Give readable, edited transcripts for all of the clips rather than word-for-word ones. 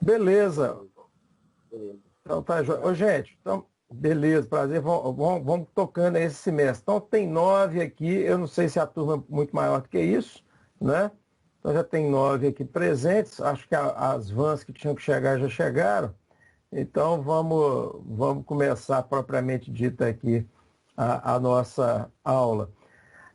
Beleza. Então tá, ô, gente, então, beleza, prazer, vamos tocando esse semestre. Então tem 9 aqui, eu não sei se a turma é muito maior do que isso, né? Então já tem 9 aqui presentes, acho que as vans que tinham que chegar já chegaram. Então vamos começar propriamente dita aqui a nossa aula.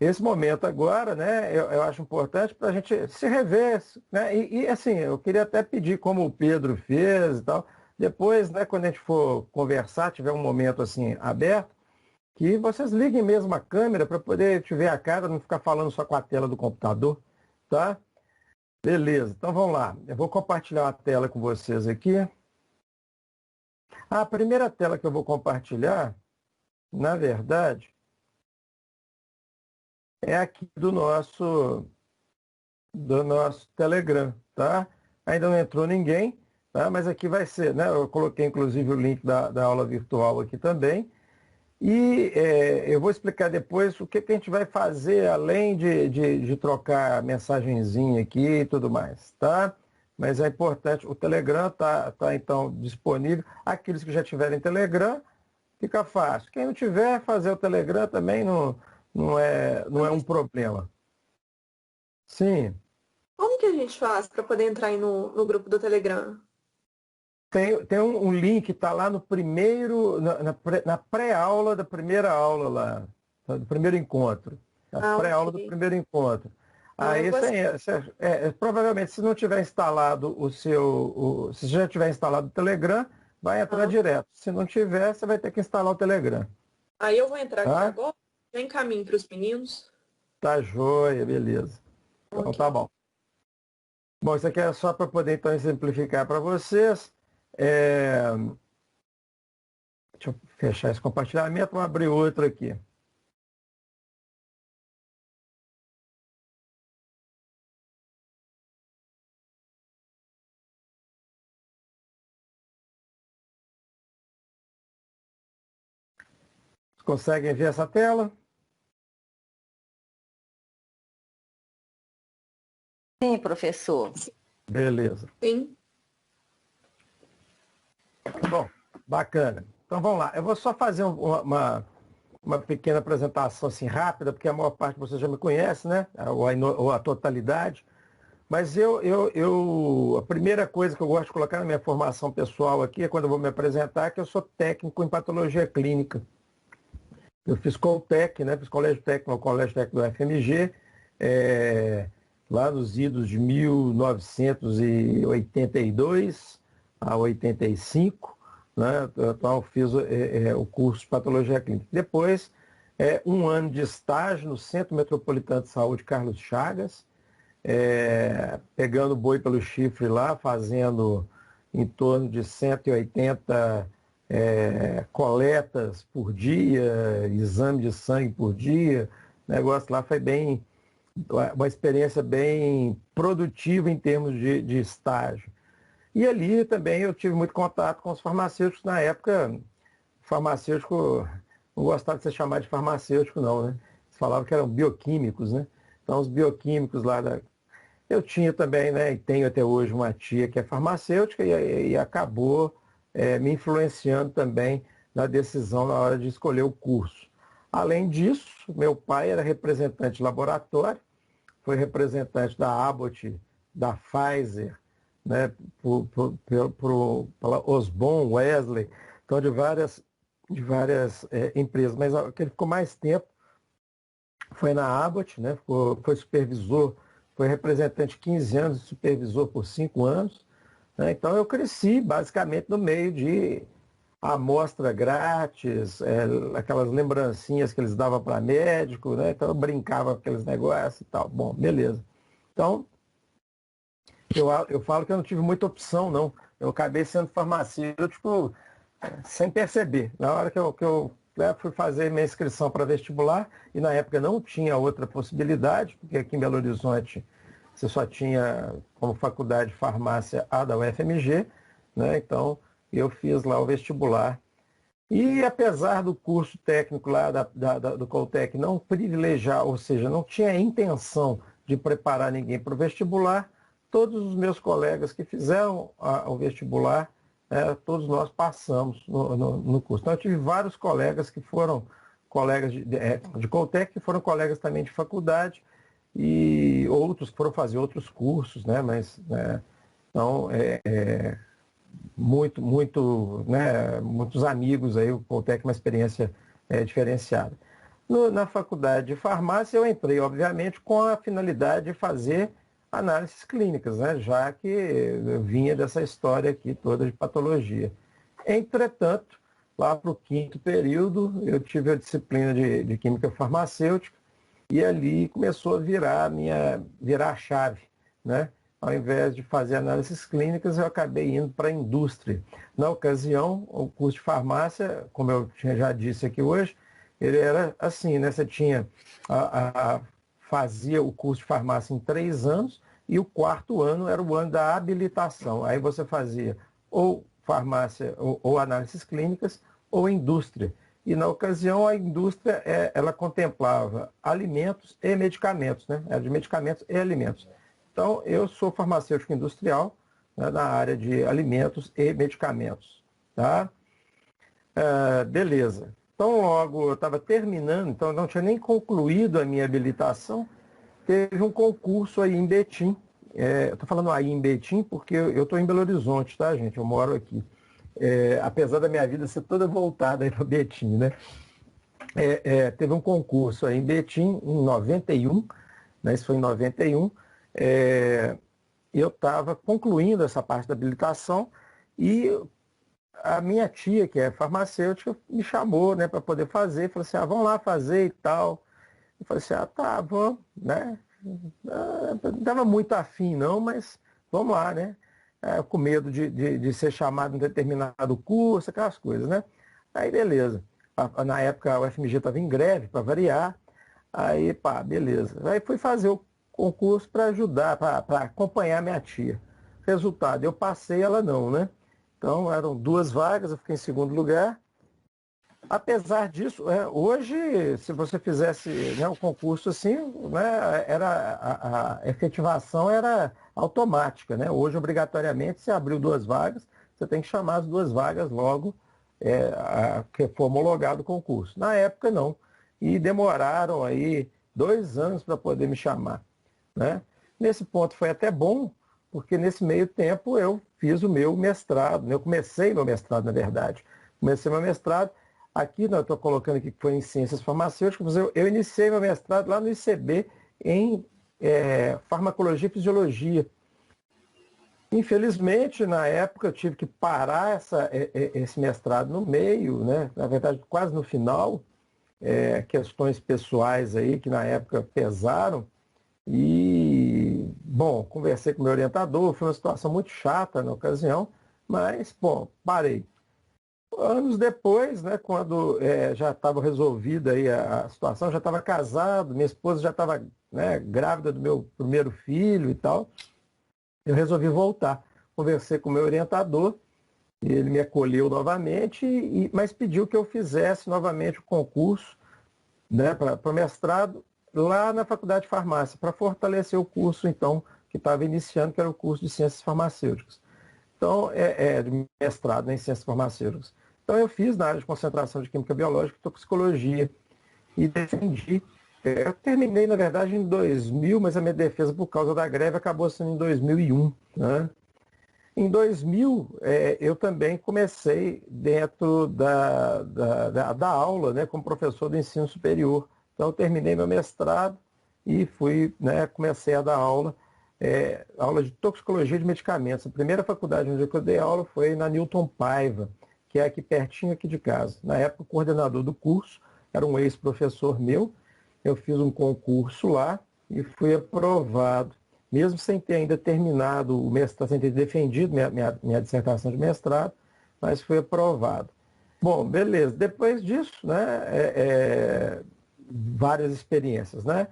Esse momento agora, né, eu acho importante para a gente se rever, né, assim, eu queria até pedir, como o Pedro fez e tal, depois, né, quando a gente for conversar, tiver um momento assim aberto, que vocês liguem mesmo a câmera para poder te ver a cara, não ficar falando só com a tela do computador, tá? Beleza, então vamos lá. Eu vou compartilhar a tela com vocês aqui. A primeira tela que eu vou compartilhar, na verdade, é aqui do nosso Telegram, tá? Ainda não entrou ninguém, tá? Mas aqui vai ser, né? Eu coloquei inclusive o link da aula virtual aqui também. E eu vou explicar depois o que a gente vai fazer além de trocar mensagenzinha aqui e tudo mais, tá? Mas é importante, o Telegram tá então disponível. Aqueles que já tiverem Telegram, fica fácil. Quem não tiver, fazer o Telegram também não é um problema. Sim. Como que a gente faz para poder entrar aí no grupo do Telegram? Tem um link que está lá no primeiro, na pré-aula da primeira aula lá, do primeiro encontro. Na pré-aula do primeiro encontro. Aí provavelmente, se não tiver instalado se já tiver instalado o Telegram, vai entrar direto. Se não tiver, você vai ter que instalar o Telegram. Aí eu vou entrar aqui agora, já encaminho para os meninos. Tá joia, beleza. Então tá bom. Bom, isso aqui é só para poder então exemplificar para vocês. Deixa eu fechar esse compartilhamento, vou abrir outro aqui. Conseguem ver essa tela? Sim, professor. Beleza. Sim. Bom, bacana. Então vamos lá. Eu vou só fazer uma pequena apresentação assim rápida, porque a maior parte de vocês já me conhece, né? Ou a totalidade. Mas a primeira coisa que eu gosto de colocar na minha formação pessoal aqui, é quando eu vou me apresentar, que eu sou técnico em patologia clínica. Eu fiz Coltec, né? Fiz colégio técnico no Colégio Técnico do FMG, lá nos idos de 1982 a 85, né? Então, fiz o curso de patologia clínica. Depois, um ano de estágio no Centro Metropolitano de Saúde Carlos Chagas, pegando boi pelo chifre lá, fazendo em torno de 180 coletas por dia, exame de sangue por dia. O negócio lá foi uma experiência bem produtiva em termos de estágio. E ali também eu tive muito contato com os farmacêuticos. Na época, farmacêutico, não gostava de ser chamado de farmacêutico não, né? Eles falavam que eram bioquímicos, né? Então os bioquímicos lá Eu tinha também, né, e tenho até hoje uma tia que é farmacêutica e acabou me influenciando também na decisão na hora de escolher o curso. Além disso, meu pai era representante de laboratório, foi representante da Abbott, da Pfizer, né, pela Osborne, Wesley, então de várias empresas, mas o que ele ficou mais tempo foi na Abbott, né, foi supervisor, foi representante 15 anos e supervisor por 5 anos. Né, então eu cresci basicamente no meio de amostra grátis, aquelas lembrancinhas que eles davam para médico, né, então eu brincava com aqueles negócios e tal. Bom, beleza. Então, eu falo que eu não tive muita opção, não. Eu acabei sendo farmacêutico sem perceber. Na hora que eu fui fazer minha inscrição para vestibular, e na época não tinha outra possibilidade, porque aqui em Belo Horizonte você só tinha como faculdade de farmácia a da UFMG, né? Então eu fiz lá o vestibular. E apesar do curso técnico lá do Coltec não privilegiar, ou seja, não tinha intenção de preparar ninguém para o vestibular, todos os meus colegas que fizeram o vestibular, todos nós passamos no curso. Então, eu tive vários colegas que foram colegas de Coltec, que foram colegas também de faculdade, e outros que foram fazer outros cursos, né? Mas, então, muitos amigos aí, o Coltec é uma experiência diferenciada. Na faculdade de farmácia eu entrei, obviamente, com a finalidade de fazer análises clínicas, né? Já que eu vinha dessa história aqui toda de patologia. Entretanto, lá para o 5º período, eu tive a disciplina de química farmacêutica e ali começou a virar a chave, né? Ao invés de fazer análises clínicas, eu acabei indo para a indústria. Na ocasião, o curso de farmácia, como eu já disse aqui hoje, ele era assim, né? Você fazia o curso de farmácia em 3 anos e o 4º ano era o ano da habilitação. Aí você fazia ou farmácia ou análises clínicas ou indústria. E na ocasião a indústria ela contemplava alimentos e medicamentos, né? Era de medicamentos e alimentos. Então eu sou farmacêutico industrial, né, na área de alimentos e medicamentos. Tá? Beleza. Então, logo eu estava terminando, então eu não tinha nem concluído a minha habilitação, teve um concurso aí em Betim. Estou falando aí em Betim porque eu estou em Belo Horizonte, tá, gente? Eu moro aqui. Apesar da minha vida ser toda voltada aí para Betim, né? Teve um concurso aí em Betim, em 91, né? Isso foi em 91. Eu estava concluindo essa parte da habilitação e a minha tia, que é farmacêutica, me chamou, né, para poder fazer. Falou assim, vamos lá fazer e tal. Eu falei assim, tá, vamos, né? Não estava muito afim não, mas vamos lá, né? Com medo de ser chamado em determinado curso, aquelas coisas, né? Aí, beleza. Na época, a UFMG estava em greve, para variar. Aí, beleza. Aí fui fazer o concurso para ajudar, para acompanhar minha tia. Resultado, eu passei, ela não, né? Então, eram 2 vagas, eu fiquei em 2º lugar. Apesar disso, hoje, se você fizesse, né, o concurso assim, né, a efetivação era automática, né? Hoje, obrigatoriamente, se abriu 2 vagas, você tem que chamar as 2 vagas logo que for homologado o concurso. Na época, não. E demoraram aí 2 anos para poder me chamar, né? Nesse ponto foi até bom, porque nesse meio tempo eu fiz o meu mestrado, né? Eu comecei meu mestrado, na verdade. Comecei meu mestrado. Aqui, eu estou colocando aqui que foi em Ciências Farmacêuticas, mas eu iniciei meu mestrado lá no ICB em Farmacologia e Fisiologia. Infelizmente, na época, eu tive que parar esse mestrado no meio, né? Na verdade, quase no final, questões pessoais aí que na época pesaram. E, bom, conversei com o meu orientador, foi uma situação muito chata na ocasião, mas, bom, parei. Anos depois, né, quando já estava resolvida aí a situação, já estava casado, minha esposa já estava, né, grávida do meu primeiro filho e tal, eu resolvi voltar. Conversei com o meu orientador, ele me acolheu novamente, mas pediu que eu fizesse novamente o concurso, né, para o mestrado lá na Faculdade de Farmácia, para fortalecer o curso, então, que estava iniciando, que era o curso de Ciências Farmacêuticas. Então, de mestrado, né, em Ciências Farmacêuticas. Então, eu fiz na área de concentração de Química Biológica e Toxicologia e defendi. Eu terminei, na verdade, em 2000, mas a minha defesa, por causa da greve, acabou sendo em 2001. Né? Em 2000, eu também comecei dentro da aula, né, como professor do ensino superior. Então, eu terminei meu mestrado e fui, né, comecei a dar aula de toxicologia de medicamentos. A primeira faculdade onde eu dei aula foi na Newton Paiva, que é aqui pertinho aqui de casa. Na época, o coordenador do curso era um ex-professor meu. Eu fiz um concurso lá e fui aprovado, mesmo sem ter ainda terminado o mestrado, sem ter defendido minha dissertação de mestrado, mas fui aprovado. Bom, beleza. Depois disso, né, várias experiências, né?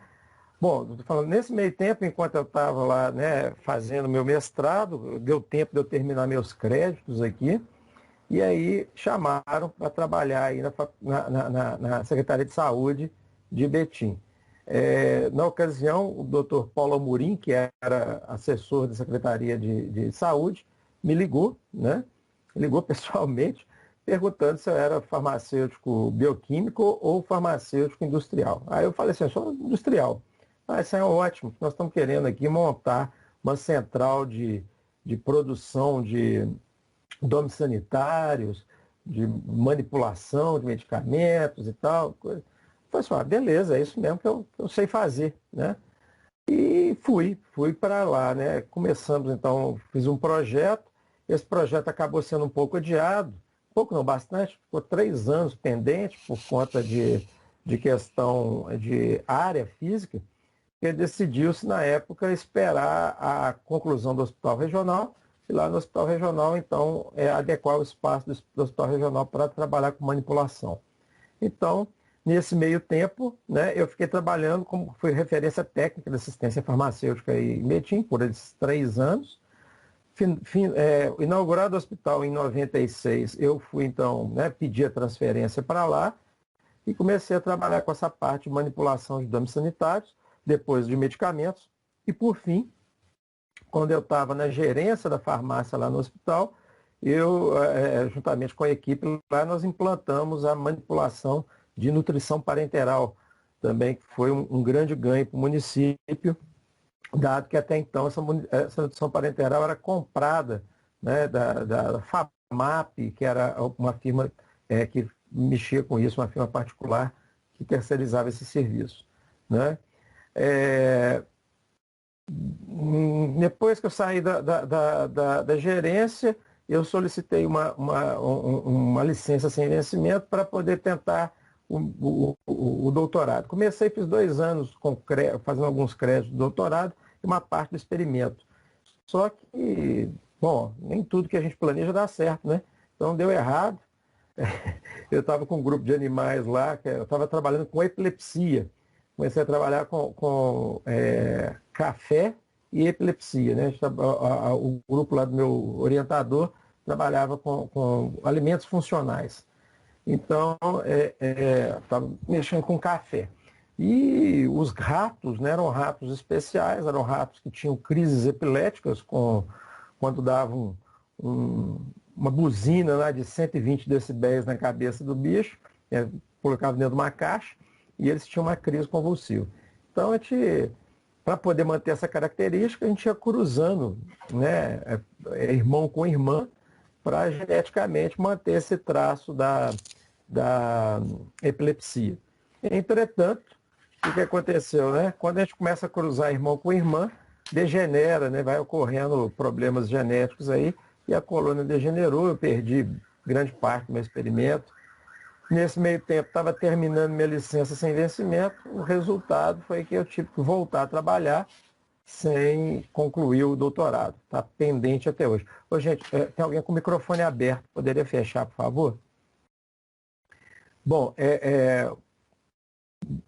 Bom, estou falando, nesse meio tempo, enquanto eu estava lá, né, fazendo meu mestrado, deu tempo de eu terminar meus créditos aqui, e aí chamaram para trabalhar aí na Secretaria de Saúde de Betim. Na ocasião, o doutor Paulo Amorim, que era assessor da Secretaria de Saúde, me ligou, né? Ligou pessoalmente, perguntando se eu era farmacêutico bioquímico ou farmacêutico industrial. Aí eu falei assim, eu sou industrial. Ah, isso é ótimo, nós estamos querendo aqui montar uma central de produção de domes sanitários, de manipulação de medicamentos e tal. Coisa. Eu falei assim, beleza, é isso mesmo que eu sei fazer, né? E fui para lá, né? Começamos então, fiz um projeto, esse projeto acabou sendo um pouco adiado, pouco não, bastante, ficou 3 anos pendente por conta de questão de área física, que decidiu-se na época esperar a conclusão do hospital regional, e lá no hospital regional, então, adequar o espaço do hospital regional para trabalhar com manipulação. Então, nesse meio tempo, né, eu fiquei trabalhando como foi referência técnica de assistência farmacêutica em Betim por esses 3 anos. Inaugurado o hospital em 96, eu fui então, né, pedir a transferência para lá e comecei a trabalhar com essa parte de manipulação de exames sanitários, depois de medicamentos. E por fim, quando eu estava na gerência da farmácia lá no hospital, eu, juntamente com a equipe lá, nós implantamos a manipulação de nutrição parenteral, também que foi um grande ganho para o município, dado que até então essa nutrição parenteral era comprada, né, da FAMAP, que era uma firma que mexia com isso, uma firma particular que terceirizava esse serviço. Né? Depois que eu saí da gerência, eu solicitei uma licença sem vencimento para poder tentar o doutorado. Comecei, fiz 2 anos fazendo alguns créditos de doutorado e uma parte do experimento. Só que, bom, nem tudo que a gente planeja dá certo, né? Então deu errado. Eu estava com um grupo de animais lá, eu estava trabalhando com epilepsia. Comecei a trabalhar com café e epilepsia, né? O grupo lá do meu orientador trabalhava com alimentos funcionais. Então, estava mexendo com café. E os ratos, né, eram ratos especiais, eram ratos que tinham crises epiléticas quando davam uma buzina lá de 120 decibéis na cabeça do bicho, colocava dentro de uma caixa, e eles tinham uma crise convulsiva. Então, para poder manter essa característica, a gente ia cruzando, né, irmão com irmã, para geneticamente manter esse traço da epilepsia. Entretanto, o que aconteceu, né? Quando a gente começa a cruzar irmão com irmã, degenera, né? Vai ocorrendo problemas genéticos aí, e a colônia degenerou, eu perdi grande parte do meu experimento. Nesse meio tempo, estava terminando minha licença sem vencimento, o resultado foi que eu tive que voltar a trabalhar sem concluir o doutorado. Está pendente até hoje. Ô, gente, tem alguém com o microfone aberto, poderia fechar, por favor? Bom,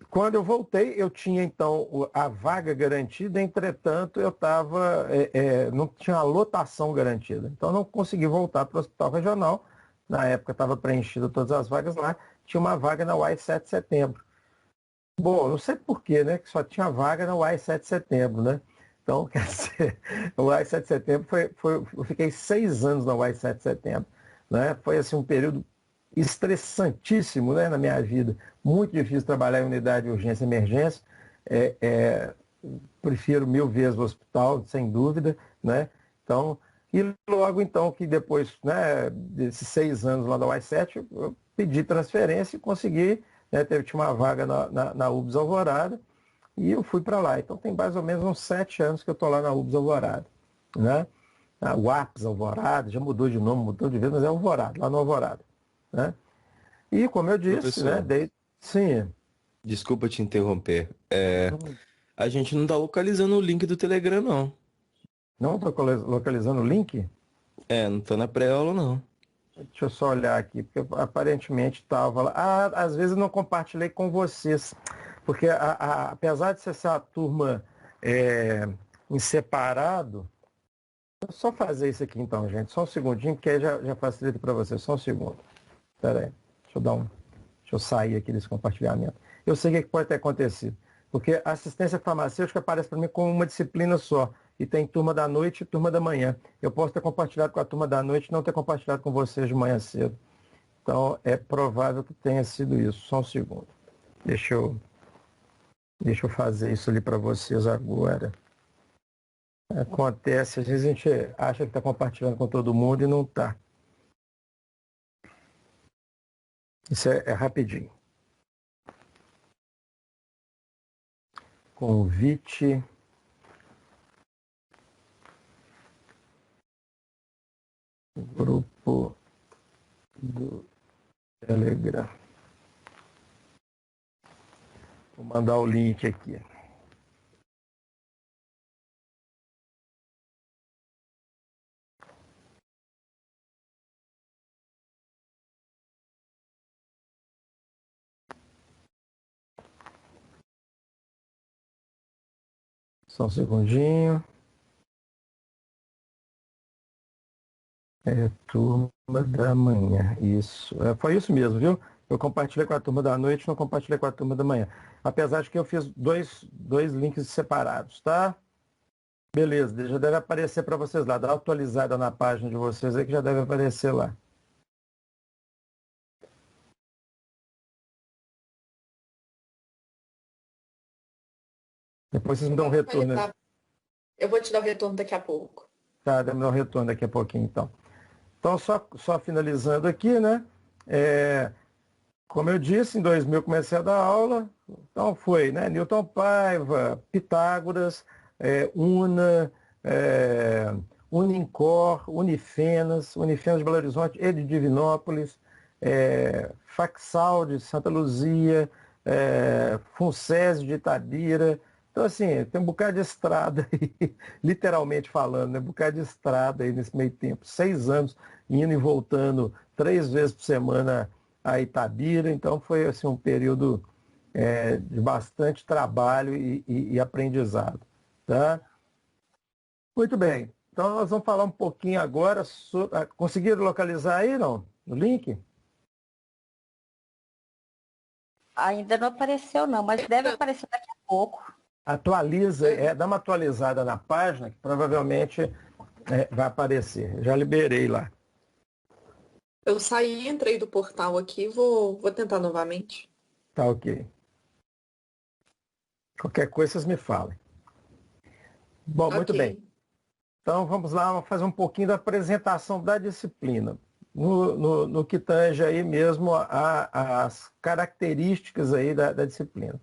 quando eu voltei, eu tinha então a vaga garantida, entretanto, eu não tinha a lotação garantida. Então, não consegui voltar para o hospital regional. Na época, estava preenchido todas as vagas lá, tinha uma vaga na UAI 7 de setembro. Bom, não sei porquê, né? Que só tinha vaga na UAI 7 de setembro, né? Então, quer dizer, o UAI 7 de setembro eu fiquei 6 anos na UAI 7 de setembro. Né? Foi assim, um período estressantíssimo, né, na minha vida. Muito difícil trabalhar em unidade de urgência e emergência. Prefiro 1000 vezes o hospital, sem dúvida. Né? Então, e logo então que depois, né, desses 6 anos lá da UAI 7, eu pedi transferência e consegui, né, tinha uma vaga na UBS Alvorada, e eu fui para lá. Então tem mais ou menos uns 7 anos que eu estou lá na UBS Alvorada. Né? A UAPS Alvorada, já mudou de nome, mudou de vez, mas é Alvorada, lá no Alvorada. Né? E como eu disse, Professor, né, sim. desculpa te interromper. A gente não está localizando o link do Telegram, não. Não estou localizando o link? Não está na pré-aula, não. Deixa eu só olhar aqui, porque aparentemente estava lá. Às vezes eu não compartilhei com vocês, porque apesar de ser essa turma em separado, vou só fazer isso aqui então, gente. Só um segundinho, que aí já facilita para vocês. Só um segundo. Espera aí. Deixa eu sair aqui desse compartilhamento. Eu sei o que pode ter acontecido. Porque a assistência farmacêutica aparece para mim como uma disciplina só. E tem turma da noite e turma da manhã. Eu posso ter compartilhado com a turma da noite e não ter compartilhado com vocês de manhã cedo. Então, é provável que tenha sido isso. Só um segundo. Deixa eu fazer isso ali para vocês agora. Acontece, às vezes a gente acha que está compartilhando com todo mundo e não está. Isso é rapidinho. Convite. Grupo do Telegram. Vou mandar o link aqui. Só um segundinho. Turma da manhã. Isso. Foi isso mesmo, viu? Eu compartilhei com a turma da noite, não compartilhei com a turma da manhã. Apesar de que eu fiz dois links separados, tá? Beleza, já deve aparecer para vocês lá. Dá uma atualizada na página de vocês aí que já deve aparecer lá. Depois vocês me dão um retorno. Eu vou te dar o retorno daqui a pouco. Tá, dá me dar um retorno daqui a pouquinho, então. Então, só finalizando aqui, né? Como eu disse, em 2000 comecei a dar aula. Então foi, né? Newton Paiva, Pitágoras, Una, Unincor, Unifenas de Belo Horizonte e de Divinópolis, Faxal de Santa Luzia, Funcese de Itabira. Então, assim, tem um bocado de estrada aí, literalmente falando, né? Um bocado de estrada aí nesse meio tempo. 6 anos indo e voltando 3 vezes por semana a Itabira. Então, foi assim, um período de bastante trabalho e aprendizado. Tá? Muito bem. Então, nós vamos falar um pouquinho agora sobre... Conseguiram localizar aí, não? No link? Ainda não apareceu, não, mas deve aparecer daqui a pouco. Atualiza, dá uma atualizada na página, que provavelmente vai aparecer. Já liberei lá. Eu saí, entrei do portal aqui, vou tentar novamente. Tá ok. Qualquer coisa vocês me falem. Bom, muito bem. Então vamos lá, vamos fazer um pouquinho da apresentação da disciplina. No que tange aí mesmo as características aí da disciplina.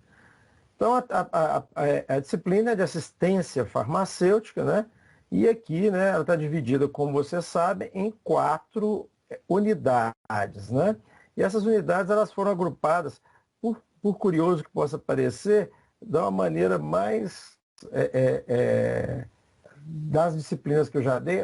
Então, a disciplina é de assistência farmacêutica, né? E aqui, né, ela está dividida, como você sabe, em 4 unidades, né? E essas unidades, elas foram agrupadas, por curioso que possa parecer, de uma maneira mais... das disciplinas que eu já dei,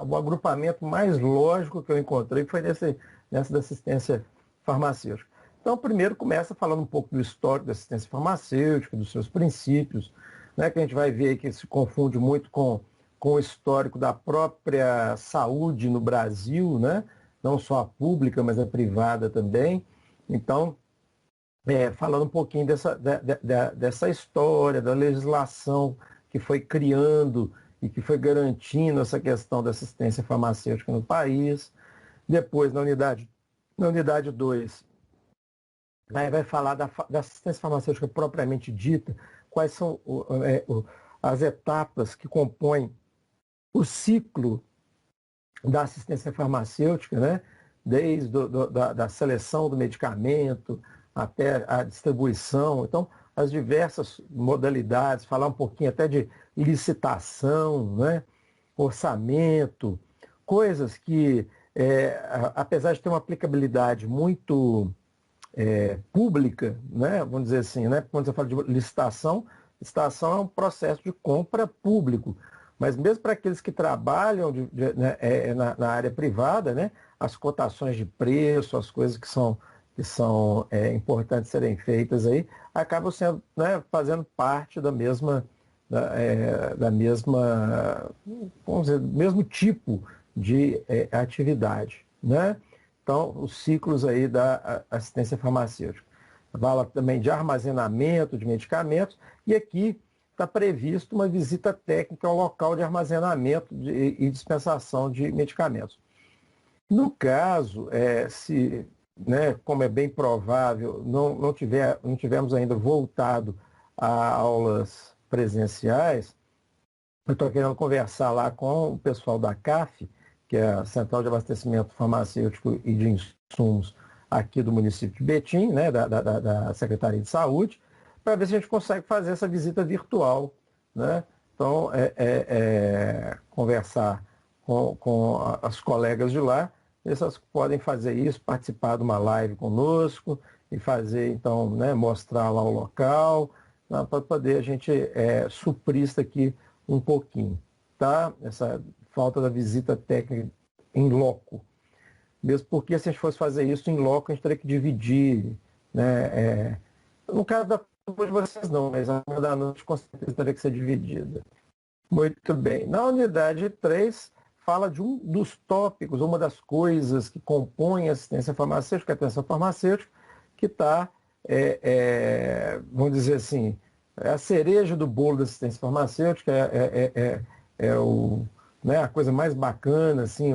o agrupamento mais lógico que eu encontrei foi nessa da assistência farmacêutica. Então, primeiro começa falando um pouco do histórico da assistência farmacêutica, dos seus princípios, né, que a gente vai ver aí que se confunde muito com o histórico da própria saúde no Brasil, né, não só a pública, mas a privada também. Então, falando um pouquinho dessa história, da legislação que foi criando e que foi garantindo essa questão da assistência farmacêutica no país. Depois, na unidade 2, vai falar da assistência farmacêutica propriamente dita, quais são as etapas que compõem o ciclo da assistência farmacêutica, né? Desde da seleção do medicamento até a distribuição. Então, as diversas modalidades, falar um pouquinho até de licitação, né? Orçamento, coisas que, apesar de ter uma aplicabilidade muito pública, né? Vamos dizer assim, né? Quando você fala de licitação é um processo de compra público. Mas mesmo para aqueles que trabalham na área privada, né? As cotações de preço, as coisas que são importantes serem feitas aí, acabam sendo, né, fazendo parte da mesma, vamos dizer, do mesmo tipo de atividade, né? Então, os ciclos aí da assistência farmacêutica. vala também de armazenamento de medicamentos, e aqui está previsto uma visita técnica ao local de armazenamento e dispensação de medicamentos. No caso, se, né, como é bem provável, não tivemos ainda voltado a aulas presenciais, eu estou querendo conversar lá com o pessoal da CAF, que é a Central de Abastecimento Farmacêutico e de Insumos aqui do município de Betim, né, da Secretaria de Saúde, para ver se a gente consegue fazer essa visita virtual, né? Então, conversar com as colegas de lá, ver se elas podem fazer isso, participar de uma live conosco e fazer, então, né, mostrar lá o local, né, para poder a gente suprir isso aqui um pouquinho, tá? Essa falta da visita técnica em loco. Mesmo porque se a gente fosse fazer isso em loco, a gente teria que dividir, né? No caso da de vocês não, mas a da noite com certeza teria que ser dividida. Muito bem. Na unidade 3, fala de um dos tópicos, uma das coisas que compõem a assistência farmacêutica, a atenção farmacêutica, que está, vamos dizer assim, a cereja do bolo da assistência farmacêutica, né, a coisa mais bacana, assim,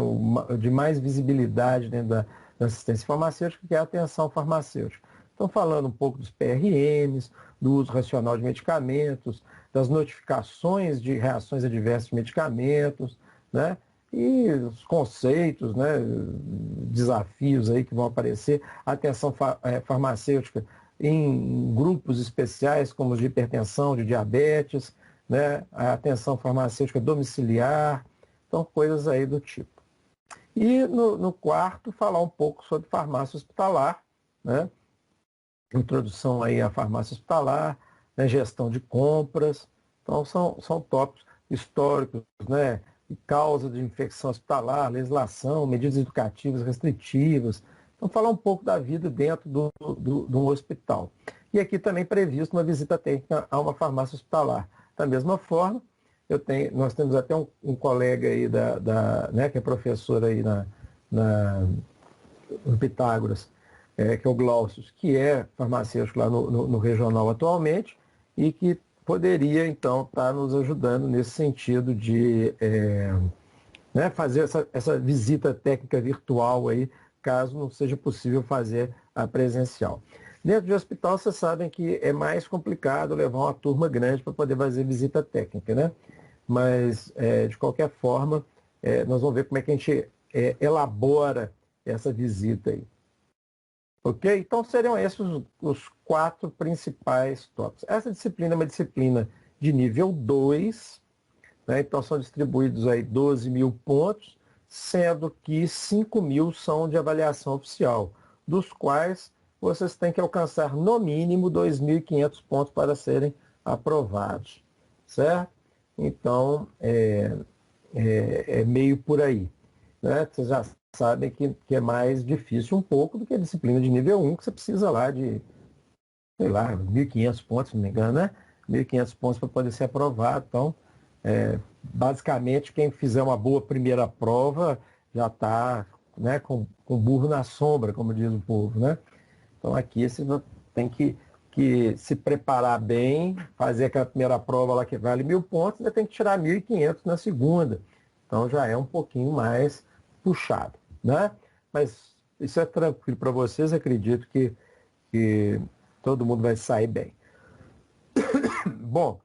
de mais visibilidade dentro da assistência farmacêutica, que é a atenção farmacêutica. Então, falando um pouco dos PRMs, do uso racional de medicamentos, das notificações de reações adversas de medicamentos, né? E os conceitos, né? Desafios aí que vão aparecer, a atenção farmacêutica em grupos especiais, como os de hipertensão, de diabetes, né? A atenção farmacêutica domiciliar, então coisas aí do tipo. E no quarto, falar um pouco sobre farmácia hospitalar, né? Introdução aí à farmácia hospitalar, né, gestão de compras. Então, são tópicos históricos, né, causa de infecção hospitalar, legislação, medidas educativas restritivas. Então, falar um pouco da vida dentro de um hospital. E aqui também previsto uma visita técnica a uma farmácia hospitalar. Da mesma forma, nós temos até um colega aí, né, que é professor aí no Pitágoras, que é o Glaucio, que é farmacêutico lá no regional atualmente e que poderia, então, estar nos ajudando nesse sentido de né, fazer essa visita técnica virtual aí, caso não seja possível fazer a presencial. Dentro de hospital, vocês sabem que é mais complicado levar uma turma grande para poder fazer visita técnica, né? Mas, de qualquer forma, nós vamos ver como é que a gente elabora essa visita aí. Ok? Então seriam esses os 4 principais tópicos. Essa disciplina é uma disciplina de nível 2, né? Então são distribuídos aí 12 mil pontos, sendo que 5 mil são de avaliação oficial, dos quais vocês têm que alcançar no mínimo 2.500 pontos para serem aprovados, certo? Então é meio por aí, né? Vocês já sabem que é mais difícil um pouco do que a disciplina de nível 1, que você precisa lá de, sei lá, 1.500 pontos, se não me engano, né? 1.500 pontos para poder ser aprovado. Então, basicamente, quem fizer uma boa primeira prova já está, né, com burro na sombra, como diz o povo, né? Então, aqui você tem que se preparar bem, fazer aquela primeira prova lá que vale 1.000 pontos, ainda tem que tirar 1.500 na segunda. Então, já é um pouquinho mais puxado, né? Mas isso é tranquilo para vocês, acredito que todo mundo vai sair bem. Bom,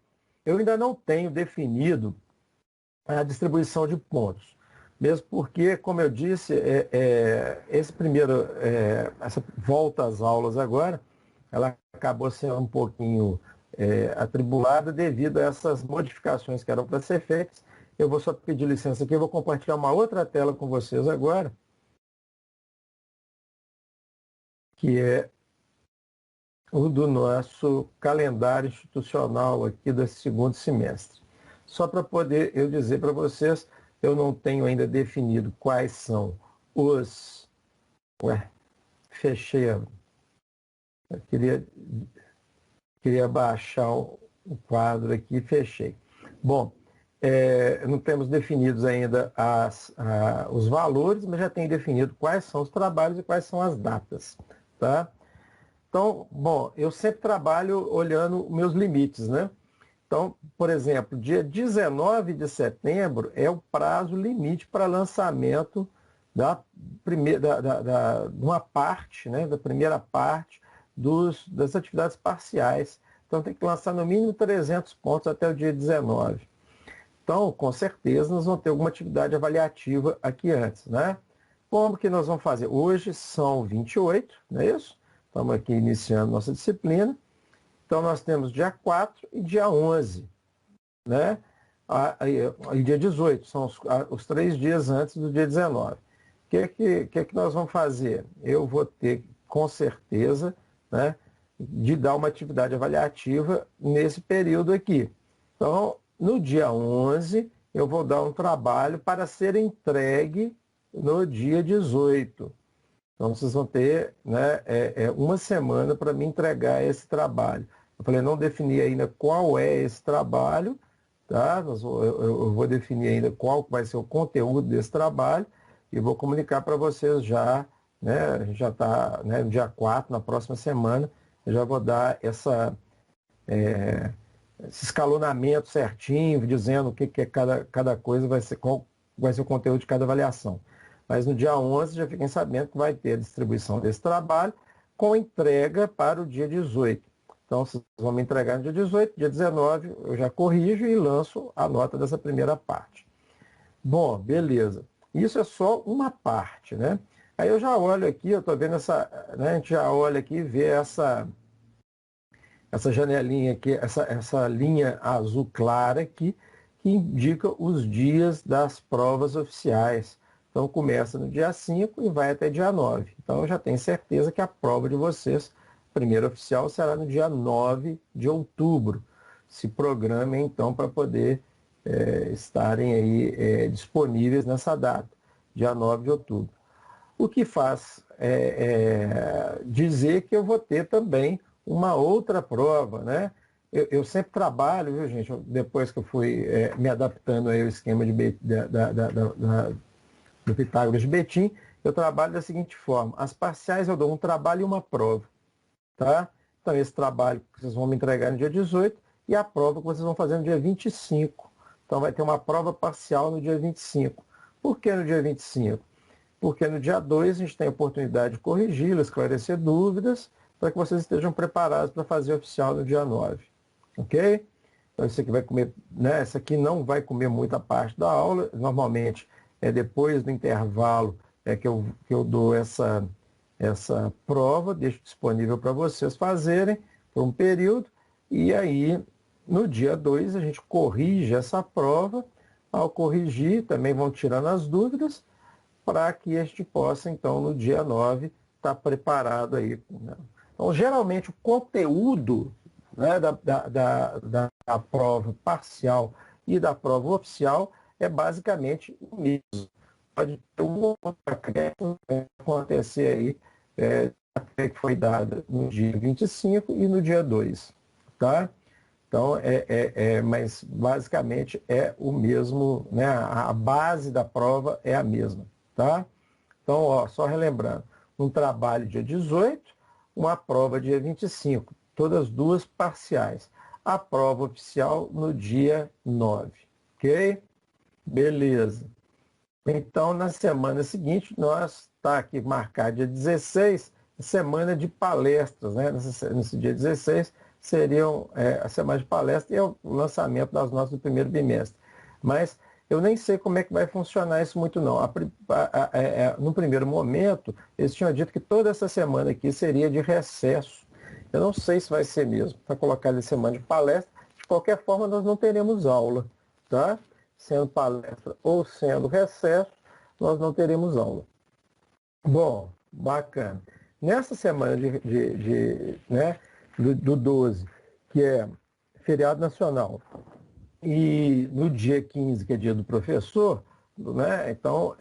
eu ainda não tenho definido a distribuição de pontos, mesmo porque, como eu disse, essa volta às aulas agora, ela acabou sendo um pouquinho atribulada devido a essas modificações que eram para ser feitas. Eu vou só pedir licença aqui, eu vou compartilhar uma outra tela com vocês agora, que é o do nosso calendário institucional aqui desse segundo semestre. Só para poder eu dizer para vocês, eu não tenho ainda definido quais são os... Fechei. Eu queria baixar o quadro aqui e fechei. Bom, não temos definidos ainda os valores, mas já tem definido quais são os trabalhos e quais são as datas, tá? Então, bom, eu sempre trabalho olhando meus limites, né? Então, por exemplo, dia 19 de setembro é o prazo limite para lançamento de uma parte, né, da primeira parte das atividades parciais. Então, tem que lançar no mínimo 300 pontos até o dia 19. Então, com certeza, nós vamos ter alguma atividade avaliativa aqui antes, né? Como que nós vamos fazer? Hoje são 28, não é isso? Estamos aqui iniciando nossa disciplina. Então, nós temos dia 4 e dia 11, né? E dia 18, são os 3 dias antes do dia 19. O que nós vamos fazer? Eu vou ter, com certeza, né, de dar uma atividade avaliativa nesse período aqui. Então, no dia 11, eu vou dar um trabalho para ser entregue no dia 18. Então, vocês vão ter, né, uma semana para me entregar esse trabalho. Eu falei, não defini ainda qual é esse trabalho, tá? Eu vou definir ainda qual vai ser o conteúdo desse trabalho e vou comunicar para vocês já, né? A gente já está, né, no dia 4, na próxima semana, eu já vou dar esse escalonamento certinho, dizendo o que é cada coisa, qual vai ser o conteúdo de cada avaliação. Mas no dia 11 já fiquem sabendo que vai ter a distribuição desse trabalho com entrega para o dia 18. Então, vocês vão me entregar no dia 18, dia 19 eu já corrijo e lanço a nota dessa primeira parte. Bom, beleza. Isso é só uma parte, né? Aí eu já olho aqui, eu estou vendo né, a gente já olha aqui e vê essa janelinha aqui, essa linha azul clara aqui, que indica os dias das provas oficiais. Então, começa no dia 5 e vai até dia 9. Então, eu já tenho certeza que a prova de vocês, primeira oficial, será no dia 9 de outubro. Se programem, então, para poder estarem aí disponíveis nessa data, dia 9 de outubro. O que faz dizer que eu vou ter também uma outra prova, né? Eu sempre trabalho, viu, gente? Depois que eu fui me adaptando aí ao esquema do Pitágoras de Betim, eu trabalho da seguinte forma. As parciais eu dou um trabalho e uma prova, tá? Então, esse trabalho que vocês vão me entregar no dia 18 e a prova que vocês vão fazer no dia 25. Então, vai ter uma prova parcial no dia 25. Por que no dia 25? Porque no dia 2 a gente tem a oportunidade de corrigi-lo, esclarecer dúvidas, para que vocês estejam preparados para fazer oficial no dia 9. Ok? Então, esse aqui vai comer, né? Esse aqui não vai comer muita parte da aula. Normalmente, depois do intervalo que eu dou essa prova, deixo disponível para vocês fazerem por um período. E aí, no dia 2, a gente corrige essa prova. Ao corrigir, também vão tirando as dúvidas, para que a gente possa, então, no dia 9, estar preparado aí. Né? Então, geralmente, o conteúdo, né, da prova parcial e da prova oficial é basicamente o mesmo. Pode ter uma outra acréscimo acontecer aí, até que foi dada no dia 25 e no dia 2. Tá? Então, mas basicamente é o mesmo, né? A base da prova é a mesma. Tá? Então, ó, só relembrando, um trabalho dia 18, uma prova dia 25, todas duas parciais. A prova oficial no dia 9, ok? Beleza. Então, na semana seguinte, nós está aqui marcado dia 16, semana de palestras, né? Nesse dia 16 seriam a semana de palestras e o lançamento das notas do primeiro bimestre. Mas eu nem sei como é que vai funcionar isso muito não. No primeiro momento, eles tinham dito que toda essa semana aqui seria de recesso. Eu não sei se vai ser mesmo. Para colocar ali semana de palestra, de qualquer forma nós não teremos aula, tá? Sendo palestra ou sendo recesso, nós não teremos aula. Bom, bacana. Nessa semana né, do 12, que é feriado nacional, e no dia 15, que é dia do professor, né, então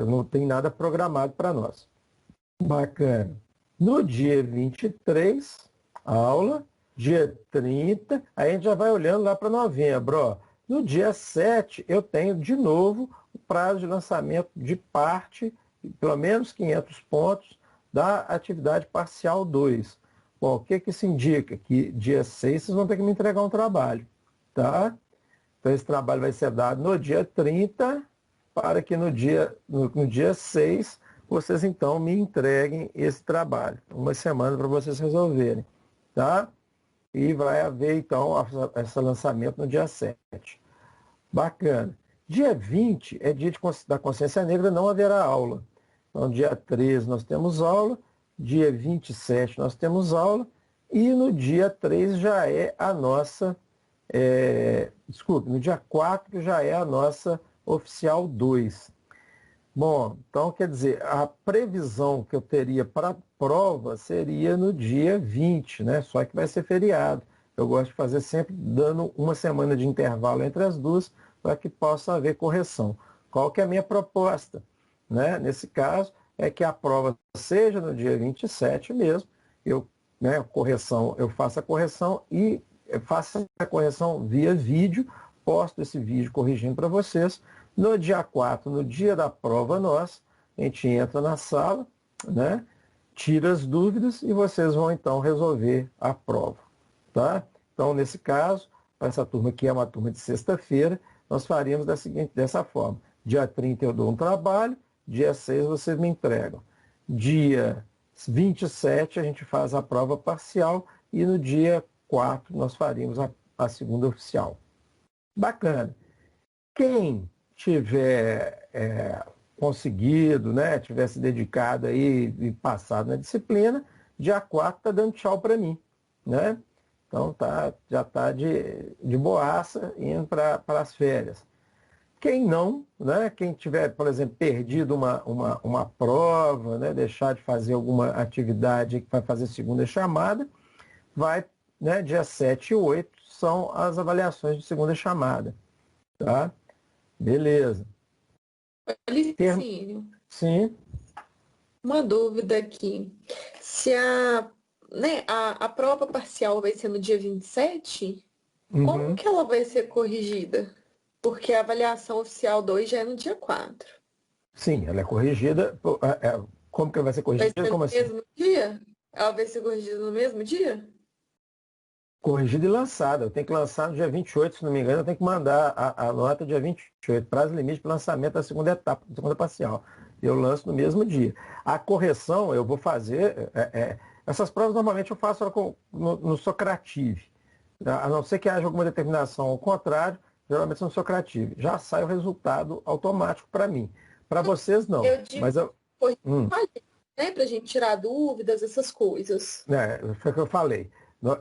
não tem nada programado para nós. Bacana. No dia 23, aula. Dia 30, aí a gente já vai olhando lá para novembro. Ó. No dia 7, eu tenho de novo o prazo de lançamento de parte, pelo menos 500 pontos, da atividade parcial 2. Bom, o que que isso indica? Que dia 6 vocês vão ter que me entregar um trabalho, tá? Então esse trabalho vai ser dado no dia 30, para que no dia 6 vocês então me entreguem esse trabalho. Uma semana para vocês resolverem, tá? E vai haver então esse lançamento no dia 7. Bacana. Dia 20 é dia da consciência negra, não haverá aula. Então dia 13 nós temos aula, dia 27 nós temos aula, e no dia 3 já é a nossa, no dia 4 já é a nossa oficial 2. Bom, então quer dizer, a previsão que eu teria para a prova seria no dia 20, né? Só que vai ser feriado. Eu gosto de fazer sempre dando uma semana de intervalo entre as duas, para que possa haver correção. Qual que é a minha proposta? Né? Nesse caso, é que a prova seja no dia 27 mesmo, eu faço a correção e faço a correção via vídeo, posto esse vídeo corrigindo para vocês. No dia 4, no dia da prova nossa, a gente entra na sala, né? Tira as dúvidas e vocês vão então resolver a prova. Tá? Então, nesse caso, para essa turma aqui é uma turma de sexta-feira, nós faríamos dessa forma. Dia 30 eu dou um trabalho, dia 6 vocês me entregam. Dia 27 a gente faz a prova parcial e no dia 4 nós faríamos a segunda oficial. Bacana. Quem tiver conseguido, né, tiver se dedicado aí e passado na disciplina, dia 4 está dando tchau para mim, né? Então já está de boaça indo para as férias. Quem não, né, quem tiver, por exemplo, perdido uma prova, né, deixar de fazer alguma atividade que vai fazer segunda chamada, vai, né, dia 7 e 8 são as avaliações de segunda chamada. Tá? Beleza. Licínio, Sim. uma dúvida aqui. Se a prova parcial vai ser no dia 27, como que ela vai ser corrigida? Porque a avaliação oficial 2 já é no dia 4. Sim, ela é corrigida. Como que ela vai ser Vai corrigida? ser Como no assim? mesmo dia? Ela vai ser corrigida no mesmo dia? Corrigida e lançada. Eu tenho que lançar no dia 28, se não me engano, eu tenho que mandar a nota dia 28, prazo limite para lançamento da segunda etapa, da segunda parcial. Eu lanço no mesmo dia. A correção eu vou fazer. Essas provas normalmente eu faço no Socrative. A não ser que haja alguma determinação ao contrário, geralmente no Socrative. Já sai o resultado automático para mim. Para vocês, não. Eu digo, Mas né, para a gente tirar dúvidas, essas coisas. Foi o que eu falei.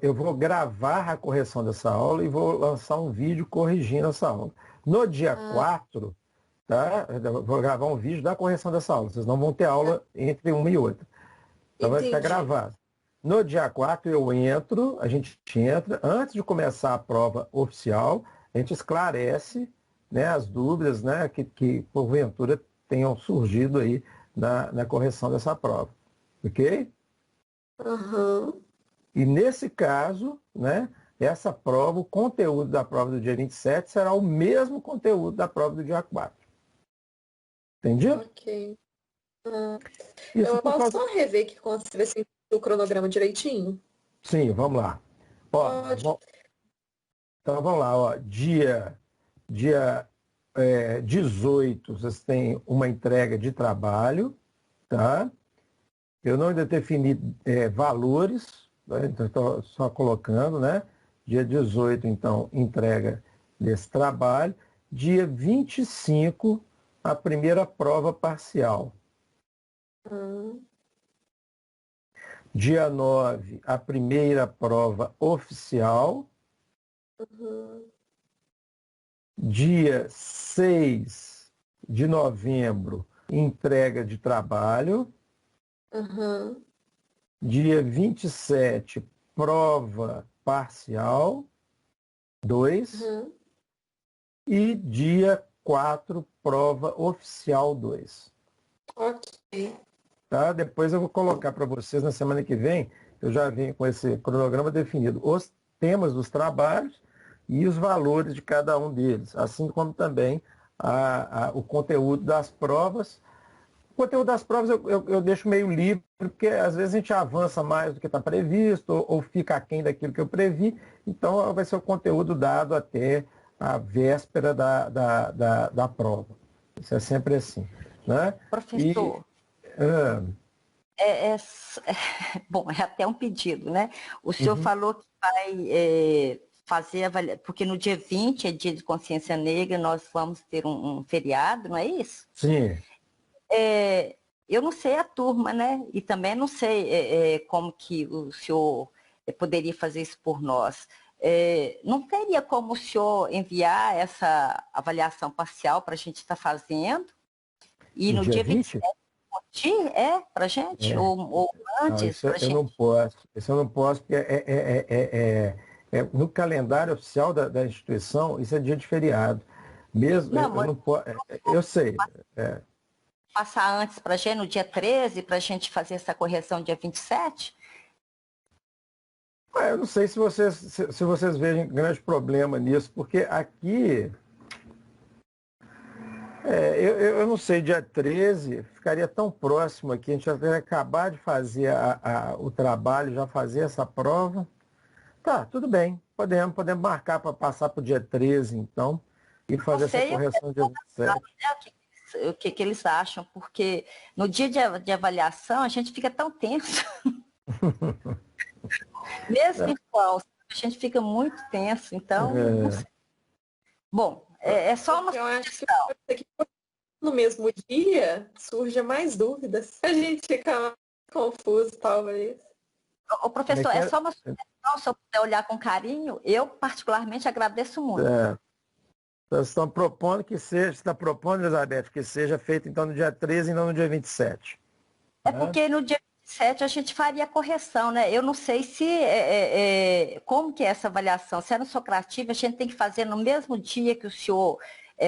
Eu vou gravar a correção dessa aula e vou lançar um vídeo corrigindo essa aula. No dia 4, tá? Eu vou gravar um vídeo da correção dessa aula. Vocês não vão ter aula entre uma e outra. Então vai ficar gravado. No dia 4 a gente entra, antes de começar a prova oficial, a gente esclarece, né, as dúvidas, né, que porventura tenham surgido aí na correção dessa prova. Ok? E nesse caso, né, essa prova, o conteúdo da prova do dia 27 será o mesmo conteúdo da prova do dia 4. Entendido? Ok. Isso Eu posso só rever que consiga o cronograma direitinho? Sim, vamos lá. Ó, Pode. então vamos lá. Ó. Dia 18, vocês têm uma entrega de trabalho. Tá? Eu não ainda defini valores, né? Então estou só colocando, né? Dia 18, então, entrega desse trabalho. Dia 25, a primeira prova parcial. Dia 9, a primeira prova oficial. Dia 6 de novembro, entrega de trabalho. Dia 27, prova parcial 2. E dia 4, prova oficial 2. Ok. Tá? Depois eu vou colocar para vocês na semana que vem, eu já venho com esse cronograma definido, os temas dos trabalhos e os valores de cada um deles, assim como também o conteúdo das provas, conteúdo das provas eu deixo meio livre, porque às vezes a gente avança mais do que está previsto, ou fica aquém daquilo que eu previ, então vai ser o conteúdo dado até a véspera da prova. Isso é sempre assim. Né? Professor, Ah, bom, é até um pedido, né? O senhor uhum. falou que vai fazer porque no dia 20 é dia de consciência negra, nós vamos ter um feriado, não é isso? Sim. Eu não sei a turma, né? E também não sei como que o senhor poderia fazer isso por nós. Não teria como o senhor enviar essa avaliação parcial para a gente estar fazendo? E No no dia dia 20? 27, para a gente? É. Ou Não, antes, isso para a eu não gente? posso. Isso eu não posso, porque no calendário oficial da instituição, isso é dia de feriado. Mesmo, Não, eu mas não posso. Eu sei. passar antes para a gente, no dia 13, para a gente fazer essa correção dia 27? Eu não sei se vocês veem grande problema nisso, porque aqui, eu não sei, dia 13 ficaria tão próximo aqui, a gente já vai acabar de fazer o trabalho, já fazer essa prova. Tá, tudo bem, podemos marcar para passar para o dia 13, então, e Não fazer essa sei correção dia 27. o que eles acham, porque no dia de avaliação a gente fica tão tenso. Mesmo virtual, a gente fica muito tenso, então, não sei. Bom, é só uma Eu acho que sugestão. no mesmo dia surge mais dúvidas. A gente fica confuso, talvez. O Como é professor, que é é? só uma sugestão, se eu puder olhar com carinho, eu particularmente agradeço muito. Nós estamos propondo que seja, está propondo, Elizabeth, que seja feito então no dia 13 e não no dia 27. É Né? porque no dia 27 a gente faria a correção, né? Eu não sei se como que é essa avaliação. Se é no Socrativa, a gente tem que fazer no mesmo dia que o senhor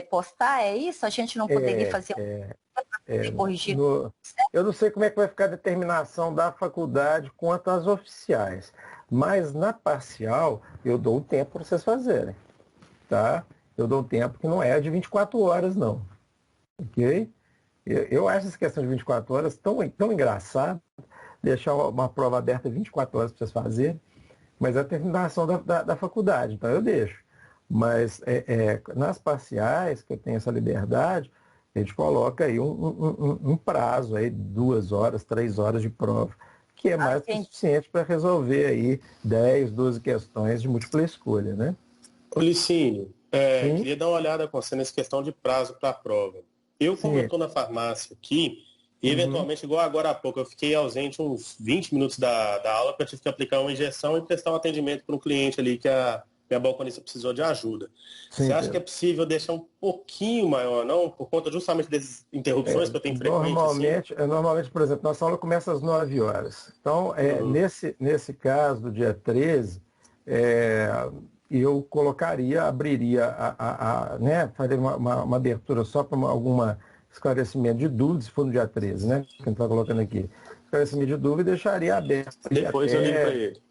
postar, é isso? A gente não poderia É, fazer corrigir. no- eu não sei como é que vai ficar a determinação da faculdade quanto às oficiais, mas na parcial eu dou o tempo para vocês fazerem, tá? Eu dou um tempo que não é de 24 horas, não, ok? Eu acho essa questão de 24 horas tão engraçado, deixar uma prova aberta 24 horas para vocês fazerem, mas é a determinação da faculdade, então eu deixo. Mas nas parciais, que eu tenho essa liberdade, a gente coloca aí um prazo, aí, 2 horas, 3 horas de prova, que é mais que suficiente para resolver aí 10, 12 questões de múltipla escolha, né? Ô Licínio, Sim, queria dar uma olhada com você nessa questão de prazo para a prova. Como eu sim. estou na farmácia aqui, e Uhum. eventualmente, igual agora há pouco, eu fiquei ausente uns 20 minutos da aula porque eu tive que aplicar uma injeção e prestar um atendimento para um cliente ali que a minha balconista precisou de ajuda. Você Sim, acha que é Pedro. possível deixar um pouquinho maior, não? Por conta justamente dessas interrupções que eu tenho frequente, assim? Normalmente, por exemplo, nossa aula começa às 9 horas. Então, Uhum. nesse caso do dia 13, é, eu abriria, né, faria uma abertura só para algum esclarecimento de dúvidas, se for no dia 13, né, que a gente está colocando aqui. Esclarecimento de dúvida e deixaria aberto aí Depois eu ligo para até ele.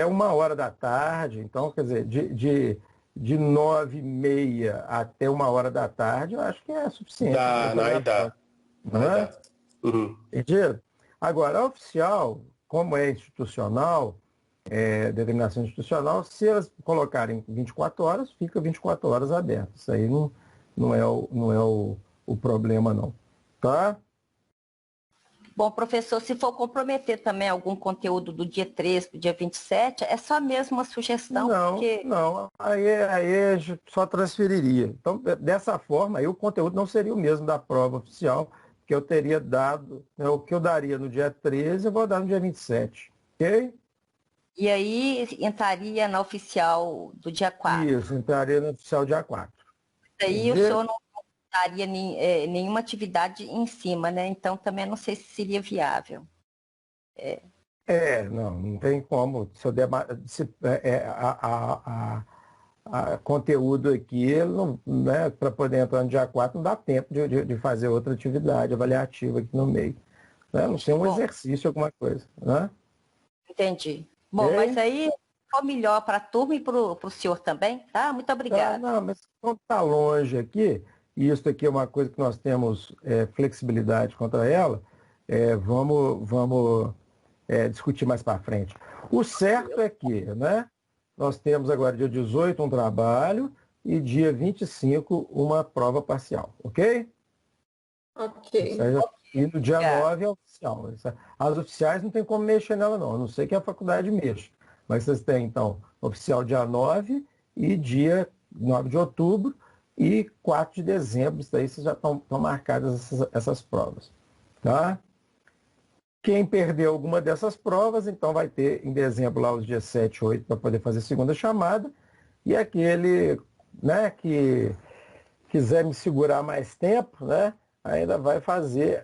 1 hora da tarde. Então, quer dizer, de 9h30 até 1 hora da tarde, eu acho que é suficiente para Dá, poder não, fazer aí a prova. dá. Não Aí é? dá. Uhum. Entendido? Agora, a oficial, como é institucional, determinação institucional, se elas colocarem 24 horas, fica 24 horas aberto. Isso aí não é o problema, não. Tá? Bom, professor, se for comprometer também algum conteúdo do dia 13 para o dia 27, é só mesmo uma sugestão, Não, porque não. Aí a gente só transferiria. Então, dessa forma, aí o conteúdo não seria o mesmo da prova oficial, que eu teria dado, né, o que eu daria no dia 13, eu vou dar no dia 27. Ok? e aí entraria na oficial do dia 4. Isso, entraria no oficial dia 4. Aí o Entendi? senhor não daria nenhuma atividade em cima, né? Então também não sei se seria viável. Não tem como. Se eu der conteúdo aqui, né, para poder entrar no dia 4 não dá tempo de fazer outra atividade avaliativa aqui no meio. Né? Não tem um Bom, exercício, alguma coisa. Né? entendi. Bom, mas Ok? aí ficou melhor para a turma e para o senhor também, tá? Muito Tá, obrigada. não, mas como está longe aqui, e isso aqui é uma coisa que nós temos flexibilidade contra ela, vamos discutir mais para frente. O certo é que, né, nós temos agora dia 18 um trabalho e dia 25 uma prova parcial, ok? Ok. E no dia 9 é oficial. As oficiais não tem como mexer nela não, a não ser que a faculdade mexa. Mas vocês têm, então, oficial dia 9 e dia 9 de outubro e 4 de dezembro. Isso daí vocês já estão marcadas essas provas. Tá? Quem perdeu alguma dessas provas, então vai ter em dezembro lá os dias 7 e 8 para poder fazer a segunda chamada. E aquele, né, que quiser me segurar mais tempo, né, ainda vai fazer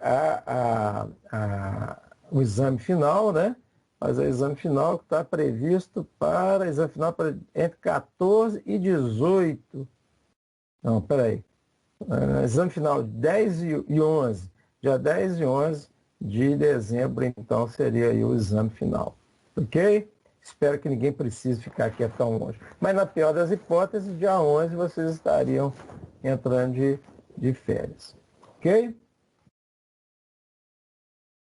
o exame final, né? Fazer o exame final que está previsto para exame final entre 14 e 18. Não, peraí. Exame final 10 e 11. Dia 10 e 11 de dezembro, então, seria aí o exame final. Ok? Espero que ninguém precise ficar aqui tão longe. Mas na pior das hipóteses, dia 11 vocês estariam entrando de férias. Ok?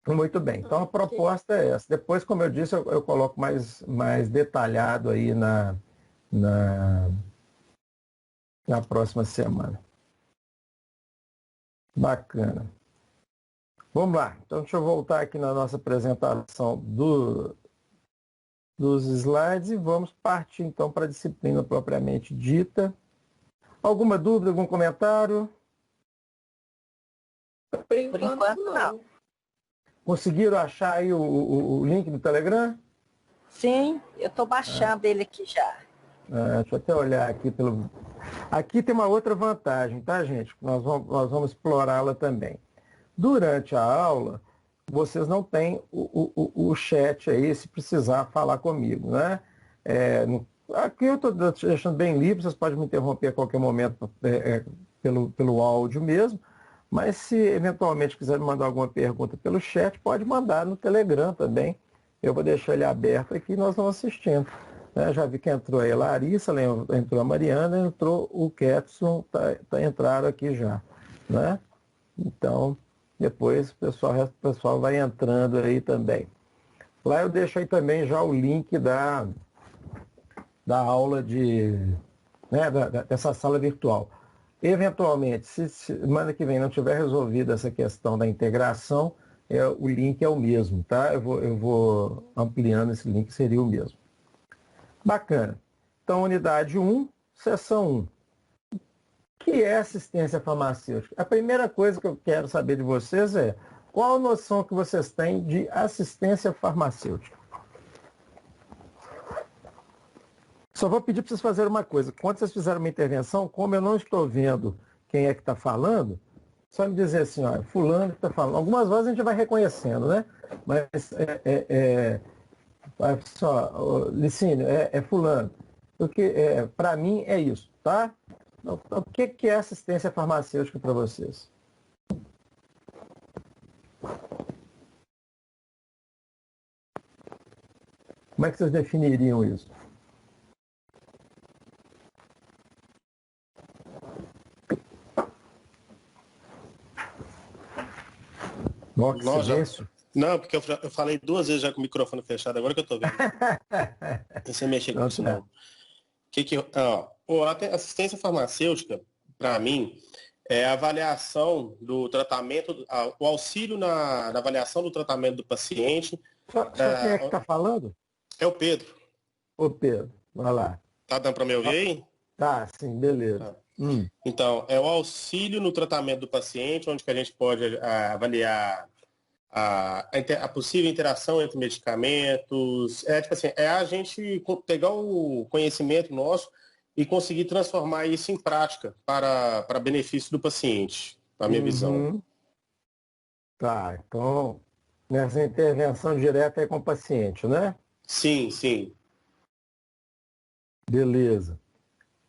Muito bem. Então a proposta é essa. Depois, como eu disse, eu coloco mais detalhado aí na próxima semana. Bacana. Vamos lá. Então deixa eu voltar aqui na nossa apresentação dos slides e vamos partir então para a disciplina propriamente dita. Alguma dúvida, algum comentário? Por enquanto, não. Conseguiram achar aí o link do Telegram? Sim, eu estou baixando ele aqui já. Deixa eu até olhar aqui Aqui tem uma outra vantagem, tá, gente? Nós vamos explorá-la também. Durante a aula, vocês não têm o chat aí, se precisar falar comigo, né? Aqui eu estou deixando bem livre, vocês podem me interromper a qualquer momento pelo áudio mesmo, mas se eventualmente quiser me mandar alguma pergunta pelo chat, pode mandar no Telegram também. Eu vou deixar ele aberto aqui e nós vamos assistindo. Já vi que entrou aí a Larissa, entrou a Mariana, entrou o Ketson, entraram aqui já. Né? Então, depois o pessoal vai entrando aí também. Lá eu deixo aí também já o link da aula dessa sala virtual. Eventualmente, se semana que vem não tiver resolvida essa questão da integração, o link é o mesmo, tá? Eu vou ampliando esse link, seria o mesmo. Bacana. Então, unidade 1, seção 1. O que é assistência farmacêutica? A primeira coisa que eu quero saber de vocês é qual a noção que vocês têm de assistência farmacêutica? Só vou pedir para vocês fazerem uma coisa. Quando vocês fizerem uma intervenção, como eu não estou vendo quem é que está falando, só me dizer assim, ó, fulano que está falando. Algumas vozes a gente vai reconhecendo, né? Mas só, Licínio, é fulano. Porque para mim é isso, tá? O que é assistência farmacêutica para vocês? Como é que vocês definiriam isso? Nossa, que silêncio. Não, porque eu falei 2 vezes já com o microfone fechado, agora que eu tô vendo. Você mexer com isso, não. A assistência farmacêutica, para mim, é a avaliação do tratamento, o auxílio na avaliação do tratamento do paciente. Só quem é que está falando? É o Pedro. Ô Pedro, vai lá. Tá dando para me ouvir aí? Tá, sim, beleza. Então, é o auxílio no tratamento do paciente, onde que a gente pode avaliar a possível interação entre medicamentos. É a gente pegar o conhecimento nosso e conseguir transformar isso em prática para benefício do paciente, na minha visão. Tá, então, nessa intervenção direta é com o paciente, né? Sim, sim. Beleza.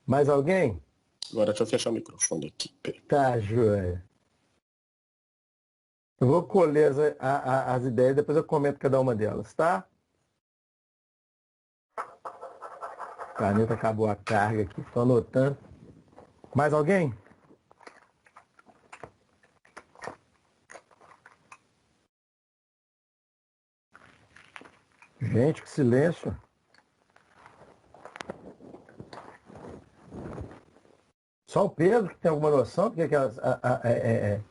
Mais alguém? Agora deixa eu fechar o microfone aqui. Tá, joia. Eu vou colher as ideias, depois eu comento cada uma delas, tá? A caneta acabou a carga aqui, estou anotando. Mais alguém? Gente, que silêncio. Só o Pedro que tem alguma noção do que é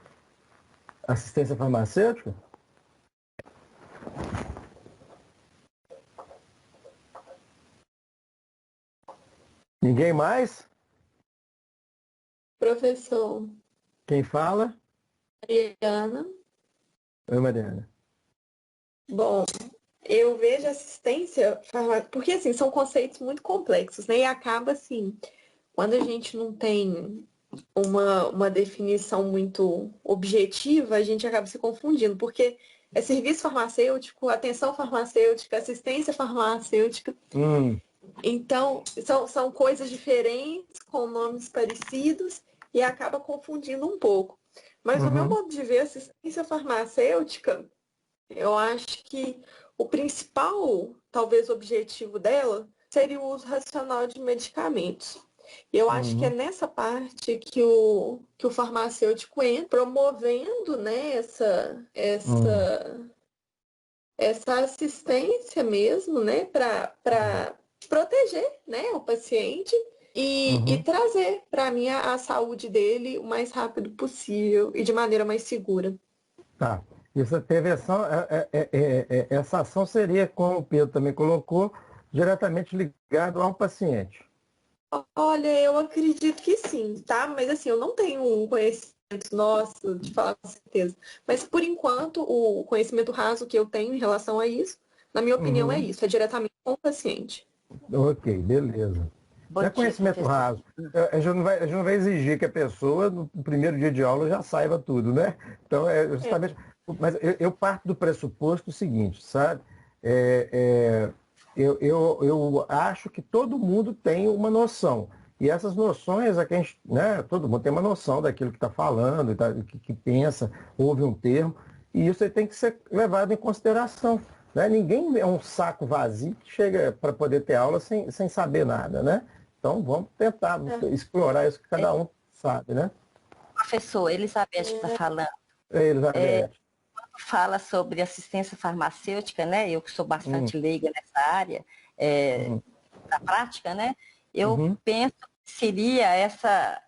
assistência farmacêutica? Ninguém mais? Professor Quem fala? Mariana. Oi, Mariana. Bom, eu vejo assistência farmacêutica, porque assim, são conceitos muito complexos, né? E acaba assim, quando a gente não tem uma definição muito objetiva, a gente acaba se confundindo, porque é serviço farmacêutico, atenção farmacêutica, assistência farmacêutica. Então, são coisas diferentes, com nomes parecidos, e acaba confundindo um pouco. Mas no meu modo de ver, assistência farmacêutica, eu acho que o principal, talvez, objetivo dela seria o uso racional de medicamentos. E eu acho que é nessa parte que o farmacêutico entra, promovendo, né, essa assistência mesmo, né, para proteger, né, o paciente e trazer para mim a saúde dele o mais rápido possível e de maneira mais segura. Tá. Isso teve essa ação seria, como o Pedro também colocou, diretamente ligado ao paciente. Olha, eu acredito que sim, tá? Mas assim, eu não tenho um conhecimento nosso de falar com certeza. Mas por enquanto, o conhecimento raso que eu tenho em relação a isso, na minha opinião, é isso, é diretamente com o paciente. Ok, beleza. Bom É dia, conhecimento professor. raso. A gente não vai exigir que a pessoa, no primeiro dia de aula, já saiba tudo, né? Então, é justamente. Mas eu parto do pressuposto seguinte, sabe? Eu acho que todo mundo tem uma noção. E essas noções, é que a gente, né, todo mundo tem uma noção daquilo que está falando, que pensa, ouve um termo, e isso aí tem que ser levado em consideração. Né? Ninguém é um saco vazio que chega para poder ter aula sem saber nada, né? Então vamos tentar explorar isso que cada um sabe, né? Professor, Elizabeth está falando. Elizabeth. Fala sobre assistência farmacêutica, né? Eu que sou bastante leiga nessa área, da prática, né? Eu penso que seria essa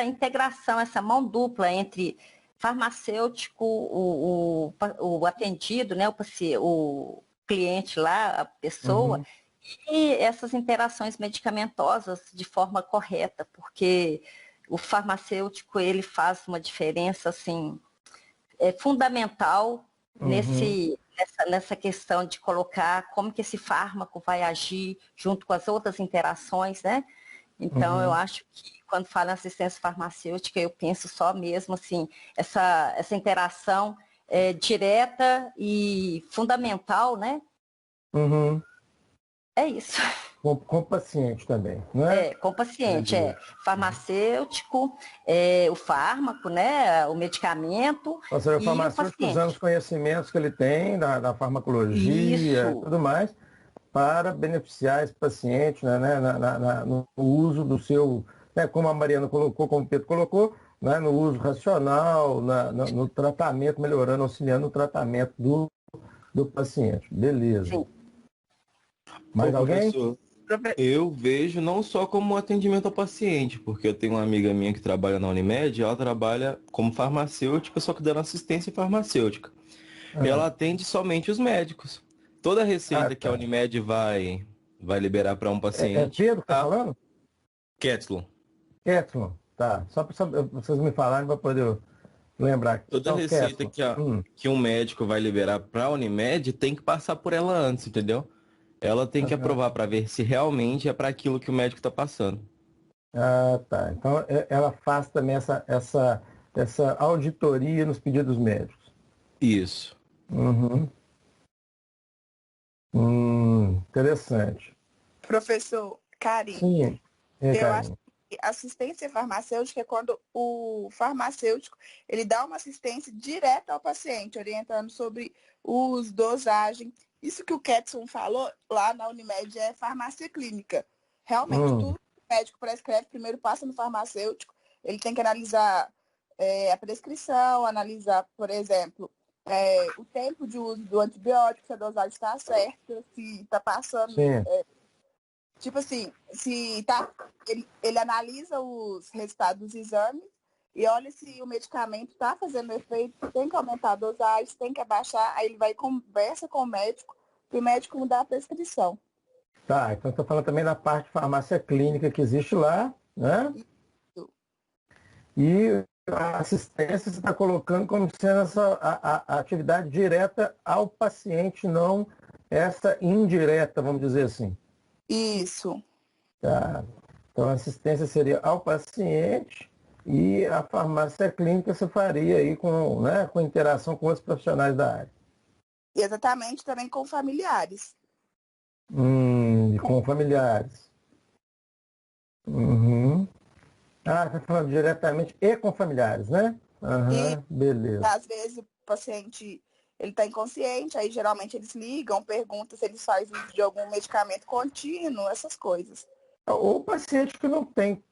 integração, essa mão dupla entre farmacêutico, o atendido, né? O cliente lá, a pessoa, e essas interações medicamentosas de forma correta, porque o farmacêutico ele faz uma diferença assim fundamental nessa questão de colocar como que esse fármaco vai agir junto com as outras interações, né? Então, eu acho que quando falo em assistência farmacêutica, eu penso só mesmo assim, essa interação direta e fundamental, né? É isso. Com o paciente também, não é? Com o paciente, farmacêutico, o fármaco, né, o medicamento. Ou seja, o E o farmacêutico paciente. usando os conhecimentos que ele tem da farmacologia e tudo mais, para beneficiar esse paciente no uso do seu, né, como a Mariana colocou, como o Pedro colocou, né, no uso racional, no tratamento, melhorando, auxiliando o tratamento do paciente. Beleza. Sim. Mais alguém? Professor, eu vejo não só como atendimento ao paciente, porque eu tenho uma amiga minha que trabalha na Unimed, ela trabalha como farmacêutica, só que dando assistência farmacêutica. Ela atende somente os médicos. Toda receita que a Unimed vai liberar para um paciente. Pedro que está falando? Ketlon. Ketlon, tá. Só para vocês me falarem para poder lembrar. Toda receita que um médico vai liberar para a Unimed tem que passar por ela antes, entendeu? Ela tem que aprovar para ver se realmente é para aquilo que o médico está passando. Ah, tá. Então ela faz também essa auditoria nos pedidos médicos. Isso. Interessante. Professor Karim, Sim. eu acho que assistência farmacêutica é quando o farmacêutico ele dá uma assistência direta ao paciente, orientando sobre uso, dosagem. Isso que o Ketson falou lá na Unimed é farmácia clínica. Realmente, tudo que o médico prescreve primeiro passa no farmacêutico. Ele tem que analisar a prescrição, analisar, por exemplo, o tempo de uso do antibiótico, se a dosagem está certa, se está passando. Sim. Tipo assim, se tá, ele analisa os resultados dos exames e olha se o medicamento está fazendo efeito, tem que aumentar a dosagem, tem que abaixar, aí ele vai e conversa com o médico, e o médico mudar a prescrição. Tá, então estou falando também da parte de farmácia clínica que existe lá, né? Isso. E a assistência você está colocando como sendo a atividade direta ao paciente, não essa indireta, vamos dizer assim. Isso. Tá? Então a assistência seria ao paciente e a farmácia clínica você faria aí com, né, com interação com outros profissionais da área. E exatamente também com familiares. Com familiares. Uhum. Ah, está falando diretamente e com familiares, né? Aham, beleza. Às vezes o paciente ele está inconsciente, aí geralmente eles ligam, perguntam se eles fazem uso de algum medicamento contínuo, essas coisas. Ou paciente que não tem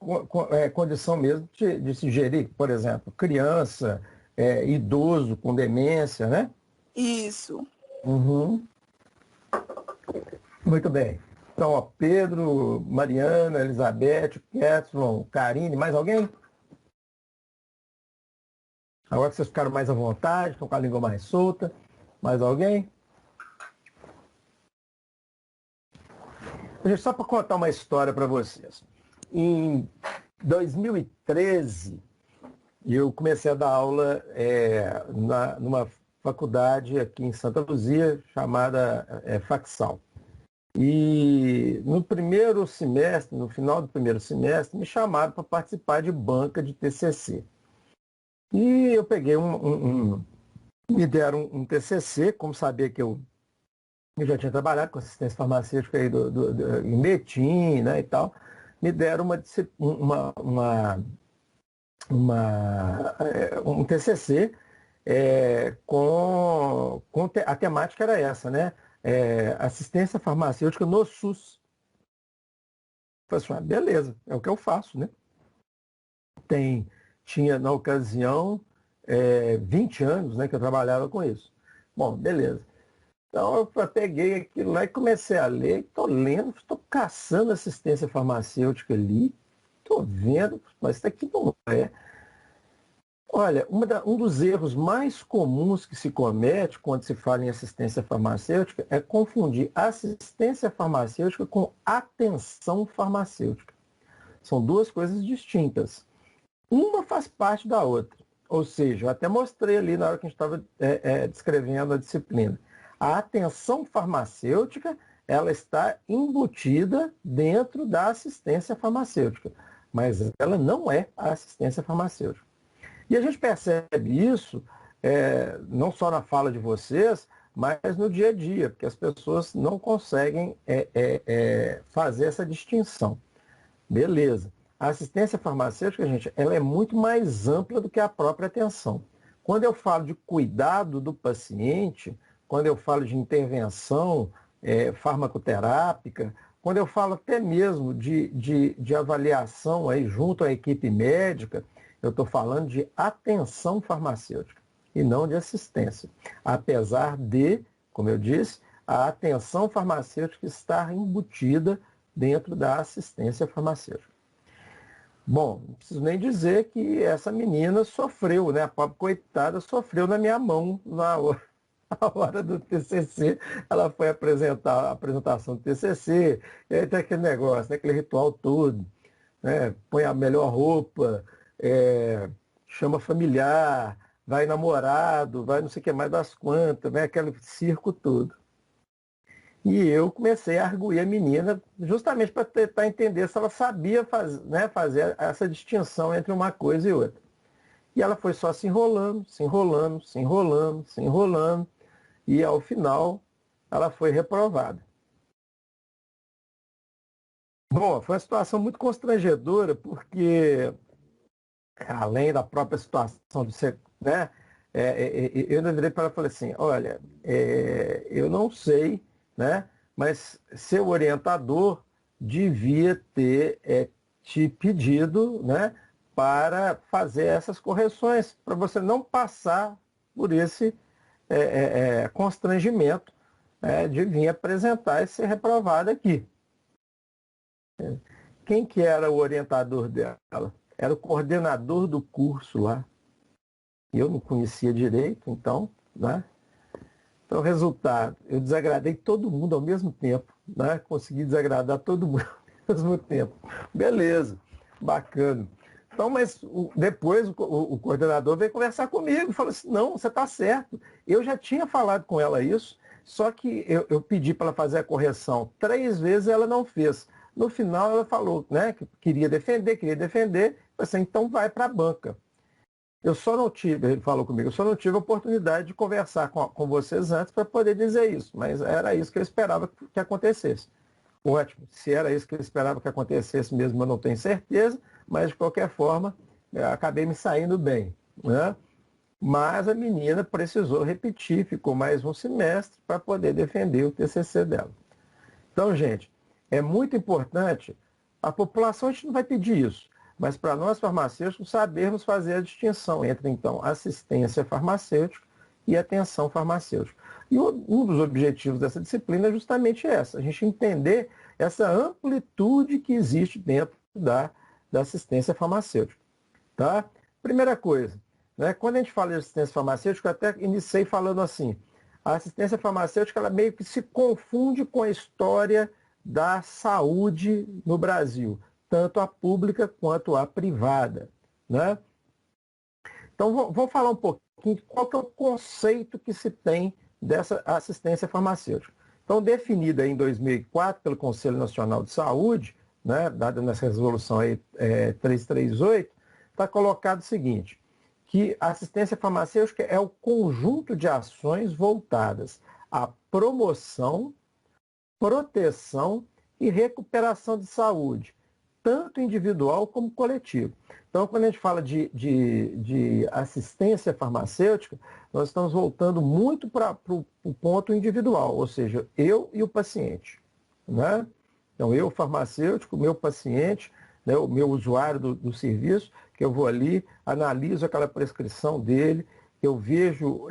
condição mesmo de se gerir, por exemplo, criança, idoso com demência, né? Isso. Uhum. Muito bem. Então, ó, Pedro, Mariana, Elizabeth, Ketlon, Karine, mais alguém? Agora que vocês ficaram mais à vontade, estão com a língua mais solta. Mais alguém? Gente, só para contar uma história para vocês. Em 2013, eu comecei a dar aula numa faculdade aqui em Santa Luzia, chamada Facsal. E no primeiro semestre, no final do primeiro semestre, me chamaram para participar de banca de TCC. E eu peguei me deram um TCC, como sabia que eu já tinha trabalhado com assistência farmacêutica aí em Betim, né, e tal, me deram um TCC a temática era essa, né? Assistência farmacêutica no SUS. Eu falei assim, beleza, é o que eu faço, né? Tinha na ocasião 20 anos, né, que eu trabalhava com isso. Bom, beleza. Então eu peguei aquilo lá e comecei a ler, estou lendo, estou caçando assistência farmacêutica ali, estou vendo, mas isso aqui não é. Olha, um dos erros mais comuns que se comete quando se fala em assistência farmacêutica é confundir assistência farmacêutica com atenção farmacêutica. São duas coisas distintas. Uma faz parte da outra. Ou seja, eu até mostrei ali na hora que a gente estava descrevendo a disciplina. A atenção farmacêutica, ela está embutida dentro da assistência farmacêutica, mas ela não é a assistência farmacêutica. E a gente percebe isso não só na fala de vocês, mas no dia a dia, porque as pessoas não conseguem fazer essa distinção. Beleza. A assistência farmacêutica, gente, ela é muito mais ampla do que a própria atenção. Quando eu falo de cuidado do paciente, quando eu falo de intervenção farmacoterápica, quando eu falo até mesmo de avaliação aí junto à equipe médica, eu estou falando de atenção farmacêutica e não de assistência. Apesar de, como eu disse, a atenção farmacêutica estar embutida dentro da assistência farmacêutica. Bom, não preciso nem dizer que essa menina sofreu, né? A pobre coitada sofreu na minha mão na hora do TCC. Ela foi apresentar a apresentação do TCC, e aí tem aquele negócio, né? Aquele ritual todo, né? Põe a melhor roupa, chama familiar, vai namorado, vai não sei o que mais das quantas, vai aquele circo todo. E eu comecei a arguir a menina justamente para tentar entender se ela sabia fazer essa distinção entre uma coisa e outra. E ela foi só se enrolando, se enrolando, se enrolando, se enrolando, e ao final ela foi reprovada. Bom, foi uma situação muito constrangedora, porque além da própria situação de ser, né, eu ainda virei para ela e falei assim, olha, eu não sei, né, mas seu orientador devia ter te pedido, né, para fazer essas correções, para você não passar por esse constrangimento de vir apresentar e ser reprovada aqui. Quem que era o orientador dela? Era o coordenador do curso lá. Eu não conhecia direito, então, né? Então, resultado, eu desagradei todo mundo ao mesmo tempo, né? Consegui desagradar todo mundo ao mesmo tempo. Beleza, bacana. Então, mas depois o coordenador veio conversar comigo, falou assim, não, você está certo. Eu já tinha falado com ela isso, só que eu pedi para ela fazer a correção 3 vezes e ela não fez. No final ela falou, né, que queria defender, assim, então vai para a banca. Eu só não tive, ele falou comigo, eu só não tive a oportunidade de conversar com vocês antes para poder dizer isso, mas era isso que eu esperava que acontecesse. Ótimo, se era isso que eu esperava que acontecesse mesmo, eu não tenho certeza, mas de qualquer forma, acabei me saindo bem, né? Mas a menina precisou repetir, ficou mais um semestre para poder defender o TCC dela. Então, gente, é muito importante, a população a gente não vai pedir isso, mas para nós farmacêuticos sabermos fazer a distinção entre, então, assistência farmacêutica e atenção farmacêutica. E um dos objetivos dessa disciplina é justamente essa, a gente entender essa amplitude que existe dentro da assistência farmacêutica. Tá? Primeira coisa, né, quando a gente fala de assistência farmacêutica, eu até iniciei falando assim, a assistência farmacêutica ela meio que se confunde com a história da saúde no Brasil, tanto a pública quanto a privada. Né? Então, vamos falar um pouquinho de qual que é o conceito que se tem dessa assistência farmacêutica. Então, definida em 2004 pelo Conselho Nacional de Saúde, né, dada nessa resolução aí, 338, está colocado o seguinte, que a assistência farmacêutica é o conjunto de ações voltadas à promoção, proteção e recuperação de saúde, tanto individual como coletivo. Então, quando a gente fala de assistência farmacêutica, nós estamos voltando muito para o ponto individual, ou seja, eu e o paciente. Né? Então, eu, farmacêutico, o meu paciente, né, o meu usuário do serviço, que eu vou ali, analiso aquela prescrição dele, eu vejo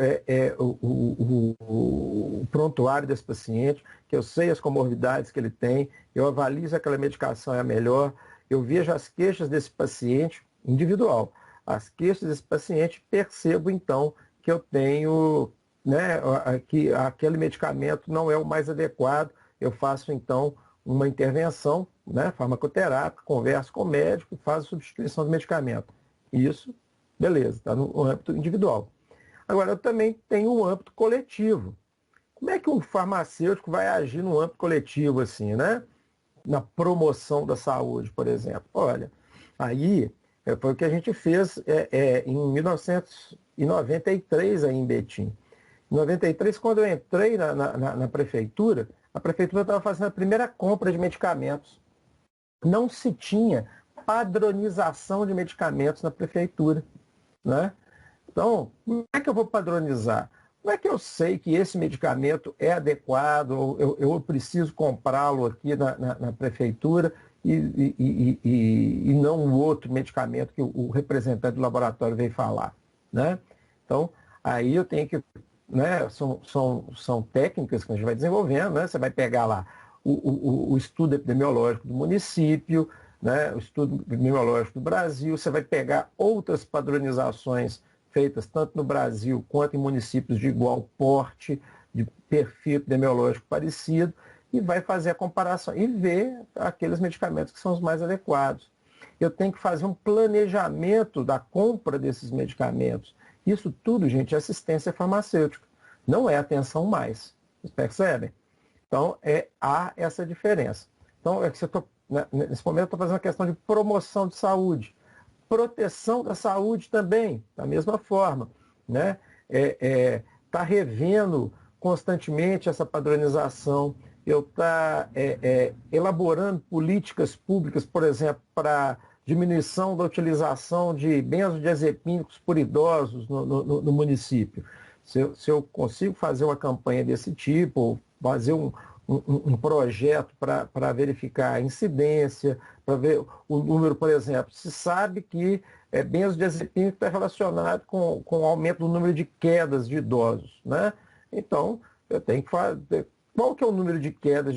o prontuário desse paciente, que eu sei as comorbidades que ele tem, eu avalio se aquela medicação é a melhor, eu vejo as queixas desse paciente individual. As queixas desse paciente, percebo então que eu tenho, né, que aquele medicamento não é o mais adequado, eu faço então uma intervenção, né, farmacoterápica, converso com o médico e faço substituição do medicamento. Isso, beleza, está no âmbito individual. Agora, eu também tenho um âmbito coletivo. Como é que um farmacêutico vai agir no âmbito coletivo, assim, né? Na promoção da saúde, por exemplo? Olha, aí foi o que a gente fez em 1993 aí em Betim. Em 93, quando eu entrei na prefeitura, a prefeitura estava fazendo a primeira compra de medicamentos. Não se tinha padronização de medicamentos na prefeitura, né? Então, como é que eu vou padronizar? Como é que eu sei que esse medicamento é adequado, ou eu preciso comprá-lo aqui na prefeitura e não um outro medicamento que o representante do laboratório veio falar? Né? Então, aí eu tenho que... Né, são técnicas que a gente vai desenvolvendo, né? Você vai pegar lá o estudo epidemiológico do município, né, o estudo epidemiológico do Brasil, você vai pegar outras padronizações feitas tanto no Brasil quanto em municípios de igual porte, de perfil epidemiológico parecido, e vai fazer a comparação e ver aqueles medicamentos que são os mais adequados. Eu tenho que fazer um planejamento da compra desses medicamentos. Isso tudo, gente, é assistência farmacêutica. Não é atenção mais. Vocês percebem? Então, há essa diferença. Então, nesse momento, eu estou fazendo uma questão de promoção de saúde. Proteção da saúde também, da mesma forma. Né? Tá revendo constantemente essa padronização. Eu estou elaborando políticas públicas, por exemplo, para diminuição da utilização de benzodiazepínicos por idosos no município. Se eu consigo fazer uma campanha desse tipo, fazer um projeto para verificar a incidência, para ver o número, por exemplo, se sabe que benzodiazepínico está relacionado com o aumento do número de quedas de idosos, né? Então, eu tenho que fazer. Qual que é o número de quedas?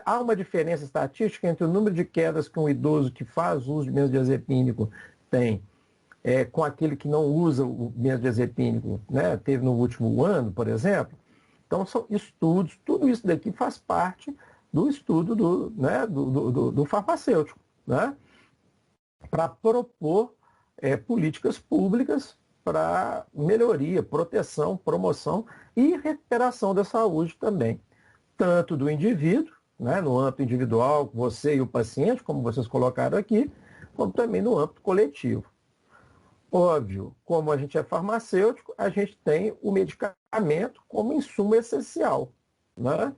Há uma diferença estatística entre o número de quedas que um idoso que faz uso de benzodiazepínico tem com aquele que não usa o benzodiazepínico, né? Teve no último ano, por exemplo. Então, são estudos, tudo isso daqui faz parte do estudo do farmacêutico, né? Para propor políticas públicas para melhoria, proteção, promoção e recuperação da saúde também, tanto do indivíduo, né, no âmbito individual, você e o paciente, como vocês colocaram aqui, como também no âmbito coletivo. Óbvio, como a gente é farmacêutico, a gente tem o medicamento como insumo essencial, né?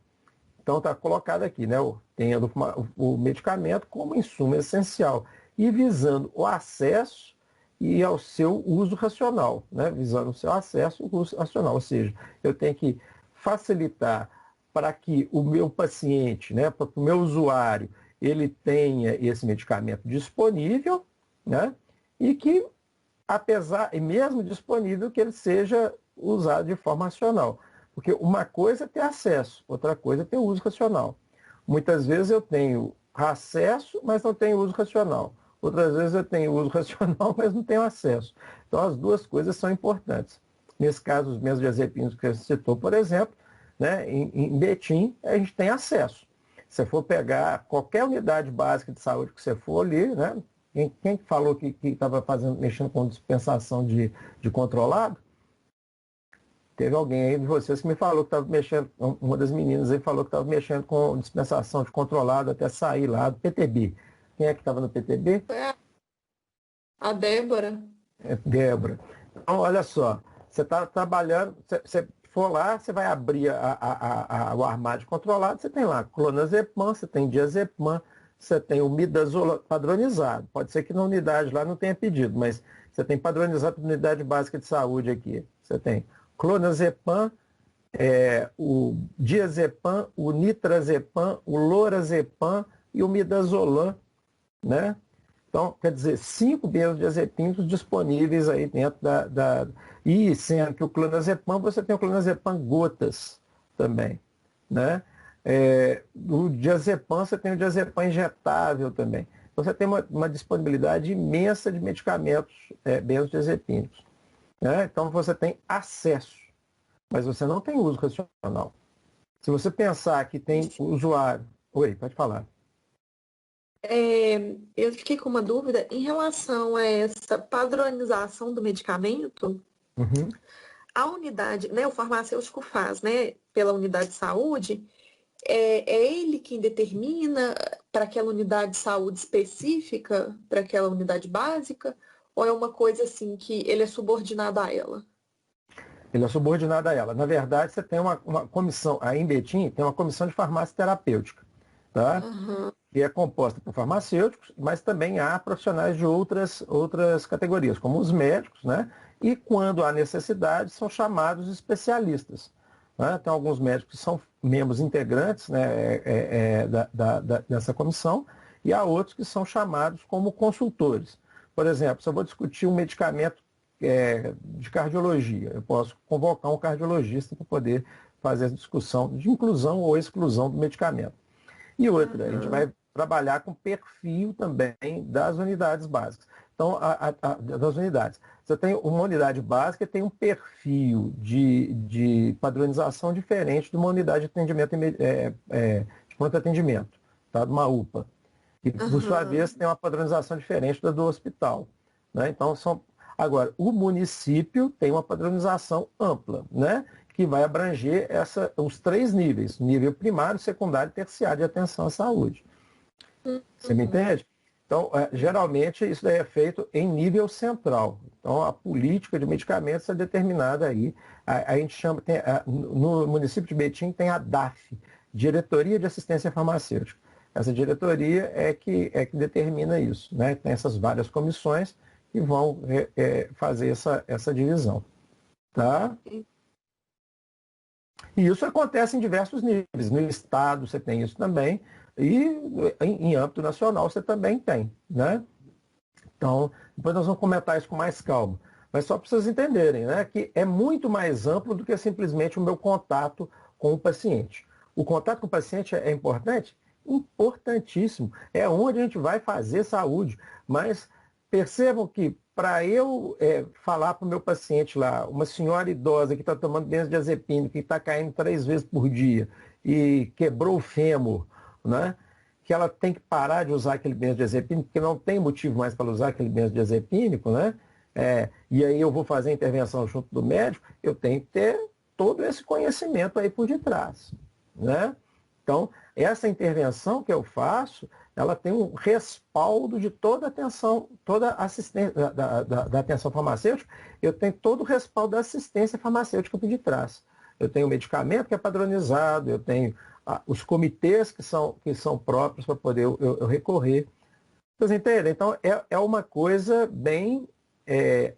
Então está colocado aqui, né, tendo o medicamento como insumo essencial e visando o acesso e ao seu uso racional, né? Visando o seu acesso e o uso racional. Ou seja, eu tenho que facilitar para que o meu paciente, né, para o meu usuário, ele tenha esse medicamento disponível, né? E que, e mesmo disponível, que ele seja usado de forma racional. Porque uma coisa é ter acesso, outra coisa é ter uso racional. Muitas vezes eu tenho acesso, mas não tenho uso racional. Outras vezes eu tenho uso racional, mas não tenho acesso. Então, as duas coisas são importantes. Nesse caso, os benzodiazepínicos que você citou, por exemplo, né, em Betim, a gente tem acesso. Se você for pegar qualquer unidade básica de saúde que você for ali, né, quem falou que estava mexendo com dispensação de controlado? Teve alguém aí de vocês que me falou que estava mexendo, uma das meninas aí falou que estava mexendo com dispensação de controlado até sair lá do PTB. Quem é que estava no PTB? A Débora. Débora. Então, olha só, você está trabalhando, você for lá, você vai abrir o armário controlado, você tem lá clonazepam, você tem diazepam, você tem o midazolam padronizado. Pode ser que na unidade lá não tenha pedido, mas você tem padronizado para unidade básica de saúde aqui. Você tem clonazepam, o diazepam, o nitrazepam, o lorazepam e o midazolam, né? Então, quer dizer, 5 benzodiazepínicos disponíveis aí dentro E sendo que o clonazepam, você tem o clonazepam gotas também, né? O diazepam, você tem o diazepam injetável também. Então, você tem uma disponibilidade imensa de medicamentos benzodiazepínicos, né? Então, você tem acesso, mas você não tem uso racional. Se você pensar que tem usuário... Oi, pode falar. Eu fiquei com uma dúvida em relação a essa padronização do medicamento. Uhum. A unidade, né, o farmacêutico faz, né, pela unidade de saúde, é ele quem determina para aquela unidade de saúde específica, para aquela unidade básica, ou é uma coisa assim que ele é subordinado a ela? Ele é subordinado a ela. Na verdade, você tem uma comissão, aí em Betim tem uma comissão de farmácia terapêutica, tá? Uhum. Que é composta por farmacêuticos, mas também há profissionais de outras categorias, como os médicos, né? E quando há necessidade, são chamados especialistas, né? Tem alguns médicos que são membros integrantes, né, dessa comissão, e há outros que são chamados como consultores. Por exemplo, se eu vou discutir um medicamento de cardiologia, eu posso convocar um cardiologista para poder fazer a discussão de inclusão ou exclusão do medicamento. E outra, a gente vai trabalhar com perfil também das unidades básicas. Então, das unidades. Você tem uma unidade básica e tem um perfil de padronização diferente de uma unidade de atendimento, de pronto atendimento, tá? De uma UPA. E, por sua vez, tem uma padronização diferente da do hospital, né? Então, agora, o município tem uma padronização ampla, né? Que vai abranger os 3 níveis, nível primário, secundário e terciário de atenção à saúde. Você me entende? Então, geralmente, isso daí é feito em nível central. Então, a política de medicamentos é determinada aí. A gente chama, no município de Betim tem a DAF, Diretoria de Assistência Farmacêutica. Essa diretoria é que determina isso, né? Tem essas várias comissões que vão fazer essa divisão. Tá? E isso acontece em diversos níveis. No Estado você tem isso também, e em âmbito nacional você também tem, né? Então, depois nós vamos comentar isso com mais calma. Mas só para vocês entenderem, né, que é muito mais amplo do que simplesmente o meu contato com o paciente. O contato com o paciente é importante? Importantíssimo. É onde a gente vai fazer saúde. Mas percebam que para eu falar para o meu paciente lá, uma senhora idosa que está tomando benzodiazepina, que está caindo 3 vezes por dia e quebrou o fêmur, né? Que ela tem que parar de usar aquele benzodiazepínico, porque não tem motivo mais para usar aquele benzodiazepínico, né? E aí eu vou fazer a intervenção junto do médico, eu tenho que ter todo esse conhecimento aí por detrás, né? Então, essa intervenção que eu faço, ela tem um respaldo de toda a atenção, toda a assistência da atenção farmacêutica, eu tenho todo o respaldo da assistência farmacêutica por detrás. Eu tenho o medicamento que é padronizado, eu tenho os comitês que são próprios para poder eu recorrer. Vocês entendem? Então, é uma coisa bem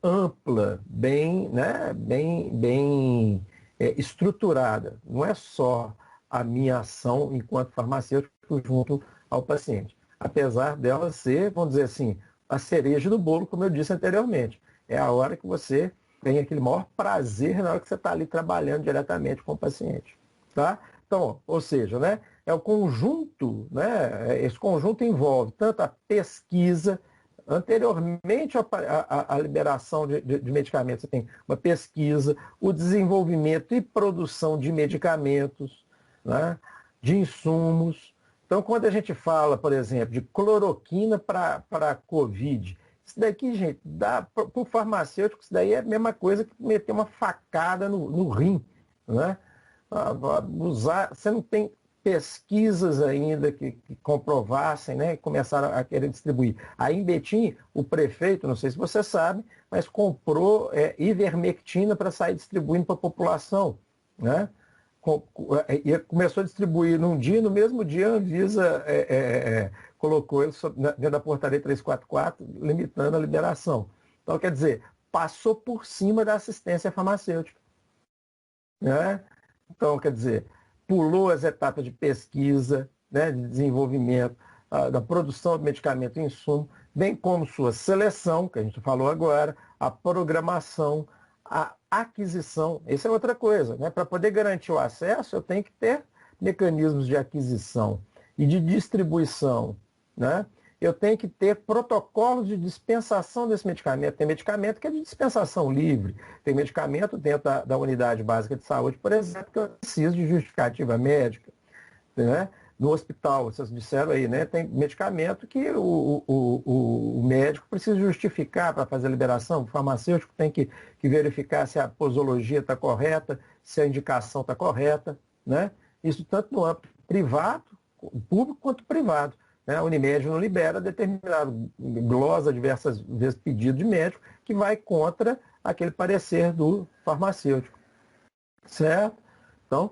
ampla, bem, né, bem estruturada. Não é só a minha ação enquanto farmacêutico junto ao paciente. Apesar dela ser, vamos dizer assim, a cereja do bolo, como eu disse anteriormente. É a hora que você tem aquele maior prazer na hora que você está ali trabalhando diretamente com o paciente. Tá? Então, ou seja, né, é o conjunto, né, esse conjunto envolve tanto a pesquisa, anteriormente à liberação de medicamentos, você tem uma pesquisa, o desenvolvimento e produção de medicamentos, né, de insumos. Então, quando a gente fala, por exemplo, de cloroquina para a Covid, isso daqui, gente, para o farmacêutico, isso daí é a mesma coisa que meter uma facada no rim, né? Você não tem pesquisas ainda que comprovassem, né, e começaram a querer distribuir. Aí em Betim, o prefeito, não sei se você sabe, mas comprou ivermectina para sair distribuindo para a população, né? E começou a distribuir num dia, no mesmo dia a Anvisa colocou ele dentro da portaria 344, limitando a liberação. Então, quer dizer, passou por cima da assistência farmacêutica, né? Então, quer dizer, pulou as etapas de pesquisa, né, de desenvolvimento, da produção de medicamento e insumo, bem como sua seleção, que a gente falou agora, a programação, a aquisição. Isso é outra coisa, né? Para poder garantir o acesso, eu tenho que ter mecanismos de aquisição e de distribuição, né? Eu tenho que ter protocolos de dispensação desse medicamento. Tem medicamento que é de dispensação livre. Tem medicamento dentro da unidade básica de saúde, por exemplo, que eu preciso de justificativa médica, né? No hospital, vocês disseram aí, né? Tem medicamento que o médico precisa justificar para fazer a liberação. O farmacêutico tem que verificar se a posologia está correta, se a indicação está correta, né? Isso tanto no âmbito privado, público, quanto privado. A Unimed não libera determinado, glosa diversas vezes pedido de médico, que vai contra aquele parecer do farmacêutico. Certo? Então,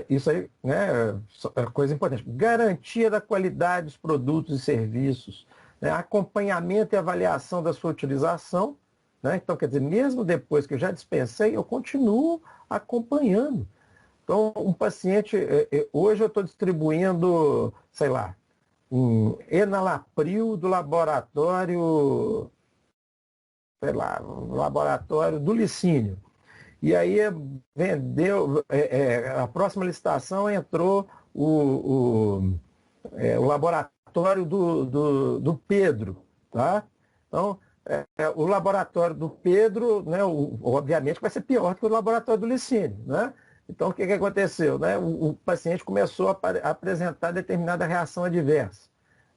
isso aí, né, é coisa importante. Garantia da qualidade dos produtos e serviços, né, acompanhamento e avaliação da sua utilização. Né? Então, quer dizer, mesmo depois que eu já dispensei, eu continuo acompanhando. Então, um paciente, hoje eu estou distribuindo, sei lá, um enalapril do laboratório, sei lá, laboratório do Licínio. E aí vendeu, a próxima licitação entrou o laboratório do Pedro. Tá? Então, o laboratório do Pedro, né, obviamente, vai ser pior que o laboratório do Licínio. Né? Então, o que aconteceu? Né? O paciente começou a apresentar determinada reação adversa.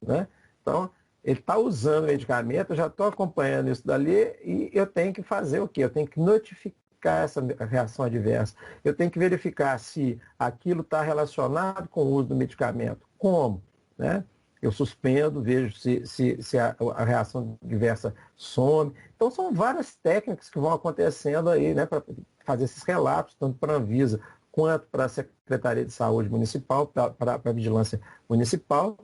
Né? Então, ele está usando o medicamento, eu já estou acompanhando isso dali e eu tenho que fazer o quê? Eu tenho que notificar essa reação adversa. Eu tenho que verificar se aquilo está relacionado com o uso do medicamento. Como? Né? Eu suspendo, vejo se a reação adversa some. Então, são várias técnicas que vão acontecendo aí, né, para fazer esses relatos, tanto para a Anvisa quanto para a Secretaria de Saúde Municipal, para a Vigilância Municipal.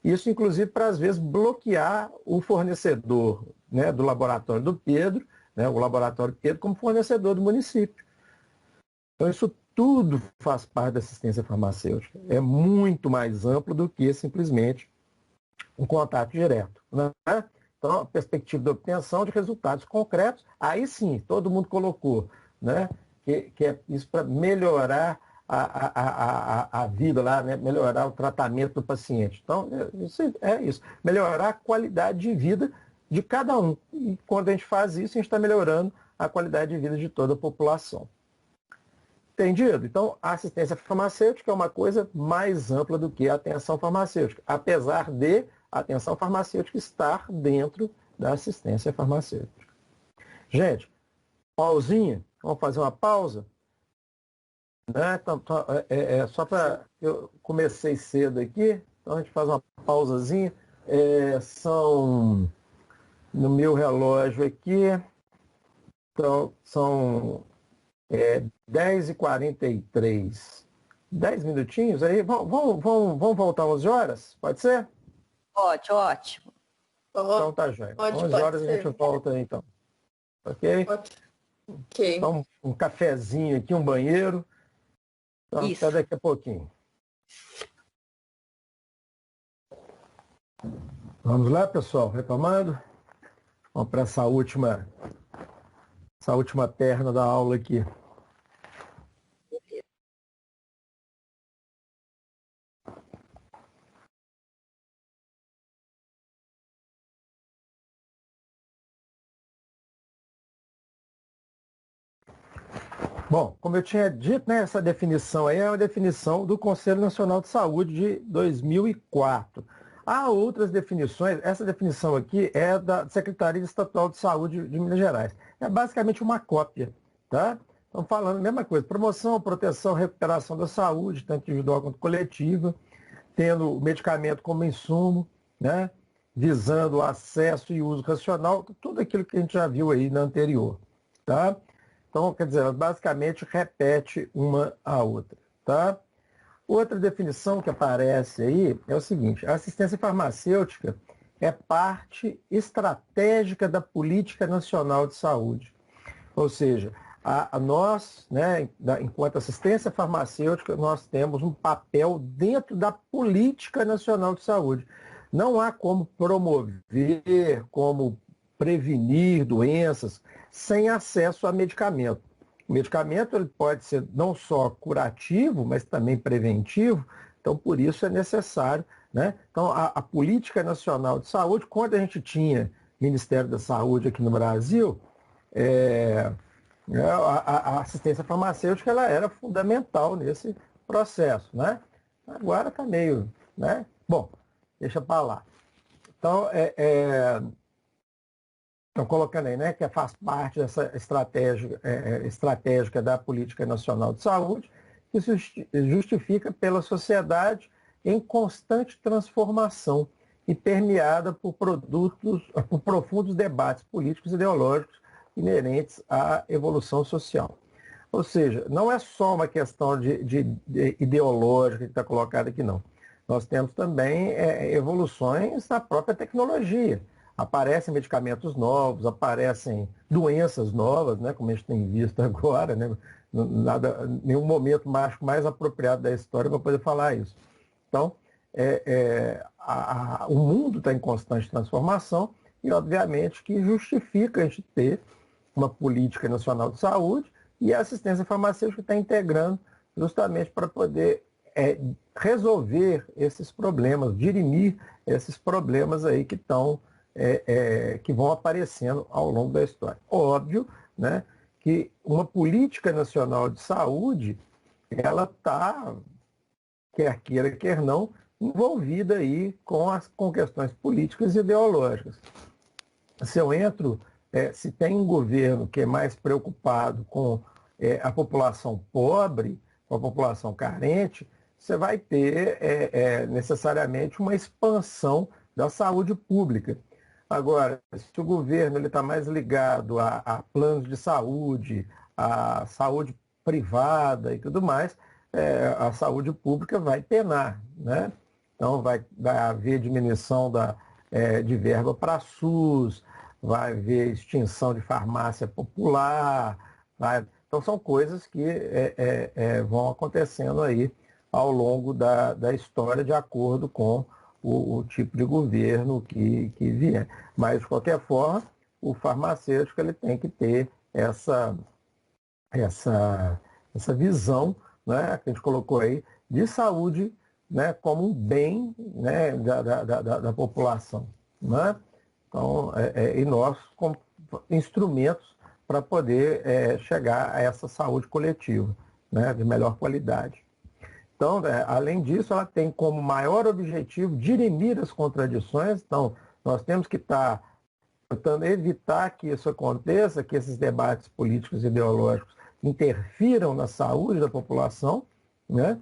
Isso, inclusive, para, às vezes, bloquear o fornecedor, né, do laboratório do Pedro, né, o laboratório Pedro, como fornecedor do município. Então, isso tudo faz parte da assistência farmacêutica. É muito mais amplo do que simplesmente um contato direto. Né? Então, a perspectiva de obtenção de resultados concretos, aí sim, todo mundo colocou, né? Que é isso para melhorar a vida lá, né? Melhorar o tratamento do paciente. Então, é isso. Melhorar a qualidade de vida de cada um. E quando a gente faz isso, a gente está melhorando a qualidade de vida de toda a população. Entendido? Então, a assistência farmacêutica é uma coisa mais ampla do que a atenção farmacêutica, apesar de a atenção farmacêutica estar dentro da assistência farmacêutica. Gente, pausinha, vamos fazer uma pausa? Né? Então, só para... Eu comecei cedo aqui, então a gente faz uma pausazinha. São, no meu relógio aqui, então, são 10h43. 10 minutinhos aí? Vamos voltar às 11 horas? Pode ser? Pode, ótimo. Então tá, joia. 11 horas a gente volta aí, então. Ok? Ok. Então, um cafezinho aqui, um banheiro. Então, Isso. até daqui a pouquinho. Vamos lá, pessoal, retomando. Vamos para essa última perna da aula aqui. Bom, como eu tinha dito, né, essa definição aí é uma definição do Conselho Nacional de Saúde de 2004. Há outras definições, essa definição aqui é da Secretaria Estadual de Saúde de Minas Gerais. É basicamente uma cópia, tá? Estão falando a mesma coisa, promoção, proteção, recuperação da saúde, tanto individual quanto coletiva, tendo o medicamento como insumo, né, visando o acesso e uso racional, tudo aquilo que a gente já viu aí na anterior, tá? Então, quer dizer, ela basicamente repete uma a outra, tá? Outra definição que aparece aí é o seguinte: a assistência farmacêutica é parte estratégica da Política Nacional de Saúde. Ou seja, nós, né, enquanto assistência farmacêutica, nós temos um papel dentro da Política Nacional de Saúde. Não há como promover, como prevenir doenças sem acesso a medicamento. O medicamento ele pode ser não só curativo, mas também preventivo, então por isso é necessário, né? Então a Política Nacional de Saúde, quando a gente tinha Ministério da Saúde aqui no Brasil, a assistência farmacêutica ela era fundamental nesse processo, né? Agora está meio, né? Bom, deixa para lá. Então, estão colocando aí, né, que faz parte dessa estratégica da Política Nacional de Saúde, que se justifica pela sociedade em constante transformação e permeada por profundos debates políticos e ideológicos inerentes à evolução social. Ou seja, não é só uma questão de ideológica que está colocada aqui, não. Nós temos também evoluções na própria tecnologia. Aparecem medicamentos novos, aparecem doenças novas, né, como a gente tem visto agora, né, nenhum momento mais apropriado da história para poder falar isso. Então, o mundo está em constante transformação e, obviamente, que justifica a gente ter uma política nacional de saúde e a assistência farmacêutica está integrando justamente para poder resolver esses problemas, dirimir esses problemas aí que estão que vão aparecendo ao longo da história. Óbvio, né, que uma política nacional de saúde, ela está, quer queira, quer não, envolvida aí com questões políticas e ideológicas. Se eu entro, se tem um governo que é mais preocupado com a população pobre, com a população carente, você vai ter necessariamente uma expansão da saúde pública. Agora, se o governo está mais ligado a planos de saúde, a saúde privada e tudo mais, a saúde pública vai penar, né? Então, vai haver diminuição de verba para SUS, vai haver extinção de farmácia popular. Então, são coisas que vão acontecendo aí ao longo da história, de acordo com o tipo de governo que vier. Mas, de qualquer forma, o farmacêutico ele tem que ter essa visão, né, que a gente colocou aí, de saúde, né, como um bem, né, da população. Né? Então, e nós como instrumentos para poder chegar a essa saúde coletiva, né, de melhor qualidade. Então, além disso, ela tem como maior objetivo dirimir as contradições. Então, nós temos que estar tentando evitar que isso aconteça, que esses debates políticos e ideológicos interfiram na saúde da população, né?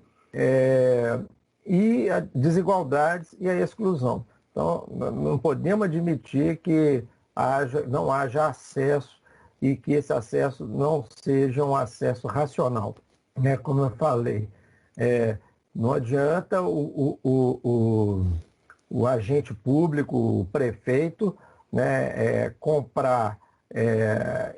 E as desigualdades e a exclusão. Então, não podemos admitir que não haja acesso e que esse acesso não seja um acesso racional, né? Como eu falei, não adianta o agente público, o prefeito, né, comprar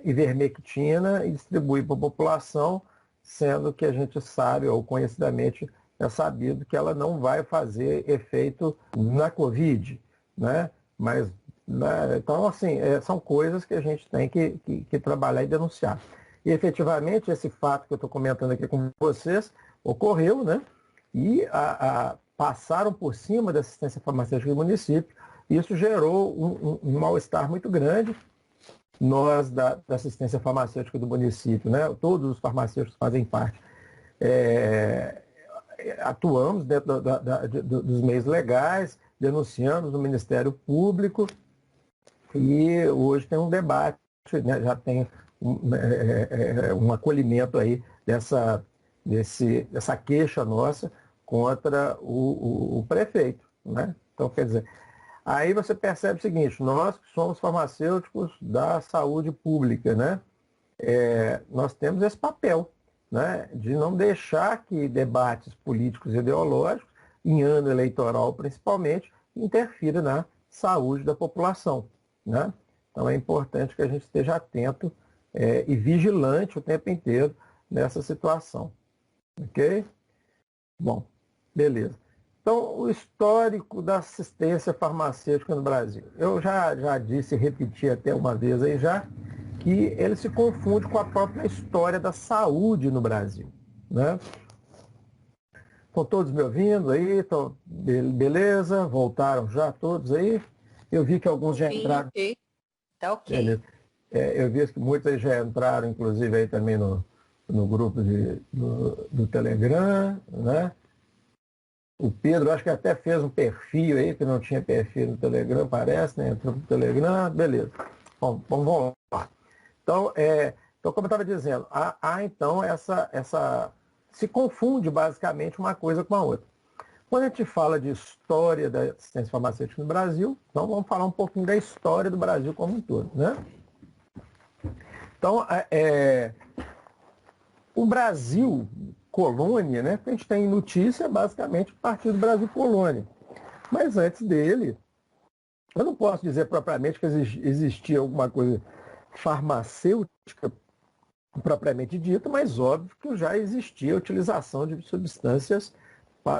ivermectina e distribuir para a população, sendo que a gente sabe, ou conhecidamente é sabido, que ela não vai fazer efeito na Covid, né? Mas, né, então, assim, são coisas que a gente tem que trabalhar e denunciar. E, efetivamente, esse fato que eu estou comentando aqui com vocês ocorreu, né? E passaram por cima da assistência farmacêutica do município. Isso gerou um mal-estar muito grande. Nós, da assistência farmacêutica do município, né, todos os farmacêuticos fazem parte, atuamos dentro dos meios legais, denunciamos no Ministério Público, e hoje tem um debate, né, já tem um acolhimento aí dessa queixa nossa contra o prefeito. Né? Então, quer dizer, aí você percebe o seguinte: nós que somos farmacêuticos da saúde pública, né? Nós temos esse papel, né, de não deixar que debates políticos e ideológicos, em ano eleitoral principalmente, interfira na saúde da população. Né? Então é importante que a gente esteja atento e vigilante o tempo inteiro nessa situação. Ok? Bom, beleza. Então, o histórico da assistência farmacêutica no Brasil. Eu já disse e repeti até uma vez aí já, que ele se confunde com a própria história da saúde no Brasil. Né? Estão todos me ouvindo aí? Beleza? Voltaram já todos aí? Eu vi que alguns já entraram. Sim, ok. Tá ok. Beleza. Eu vi que muitos aí já entraram, inclusive, aí também no grupo do Telegram, né? O Pedro, acho que até fez um perfil aí, que não tinha perfil no Telegram, parece, né? Entrou no Telegram, beleza. Bom, vamos lá. Então, como eu estava dizendo, há então se confunde basicamente uma coisa com a outra. Quando a gente fala de história da assistência farmacêutica no Brasil, então vamos falar um pouquinho da história do Brasil como um todo, né? Então, o Brasil colônia, né? A gente tem notícia basicamente a partir do Brasil colônia. Mas antes dele, eu não posso dizer propriamente que existia alguma coisa farmacêutica propriamente dita, mas óbvio que já existia a utilização de substâncias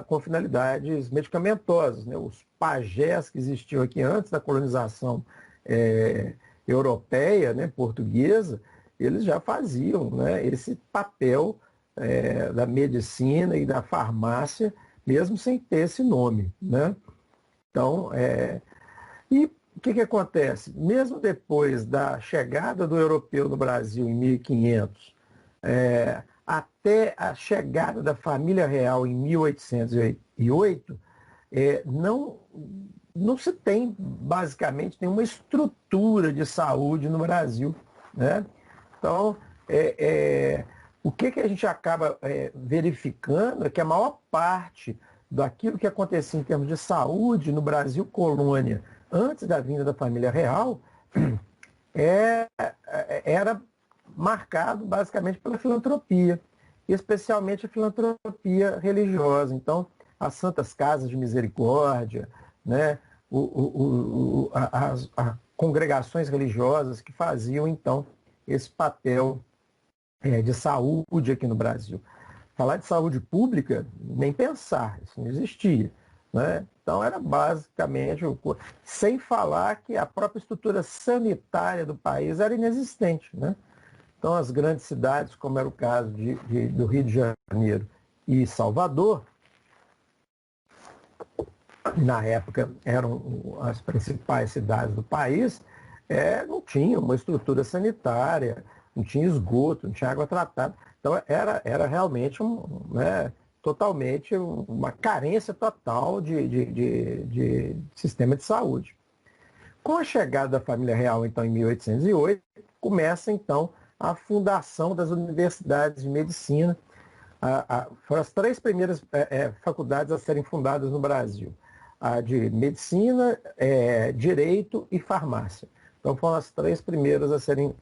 com finalidades medicamentosas. Né? Os pajés que existiam aqui antes da colonização europeia, né, portuguesa, eles já faziam, né, esse papel da medicina e da farmácia, mesmo sem ter esse nome. Né? Então, e o que acontece? Mesmo depois da chegada do europeu no Brasil em 1500, até a chegada da família real em 1808, não se tem basicamente nenhuma estrutura de saúde no Brasil. Né? Então, o que a gente acaba verificando é que a maior parte daquilo que acontecia em termos de saúde no Brasil colônia, antes da vinda da família real, era marcado basicamente pela filantropia, especialmente a filantropia religiosa. Então, as santas casas de misericórdia, né, as congregações religiosas que faziam, então, esse papel de saúde aqui no Brasil. Falar de saúde pública, nem pensar, isso não existia. né? Então era basicamente, sem falar que a própria estrutura sanitária do país era inexistente, né? Então as grandes cidades, como era o caso do Rio de Janeiro e Salvador, na época eram as principais cidades do país, não tinha uma estrutura sanitária, não tinha esgoto, não tinha água tratada. Então era realmente totalmente uma carência total de sistema de saúde. Com a chegada da família real, então, em 1808, começa, então, a fundação das universidades de medicina. Foram as 3 primeiras faculdades a serem fundadas no Brasil. A de medicina, direito e farmácia. Então foram as 3 primeiras a serem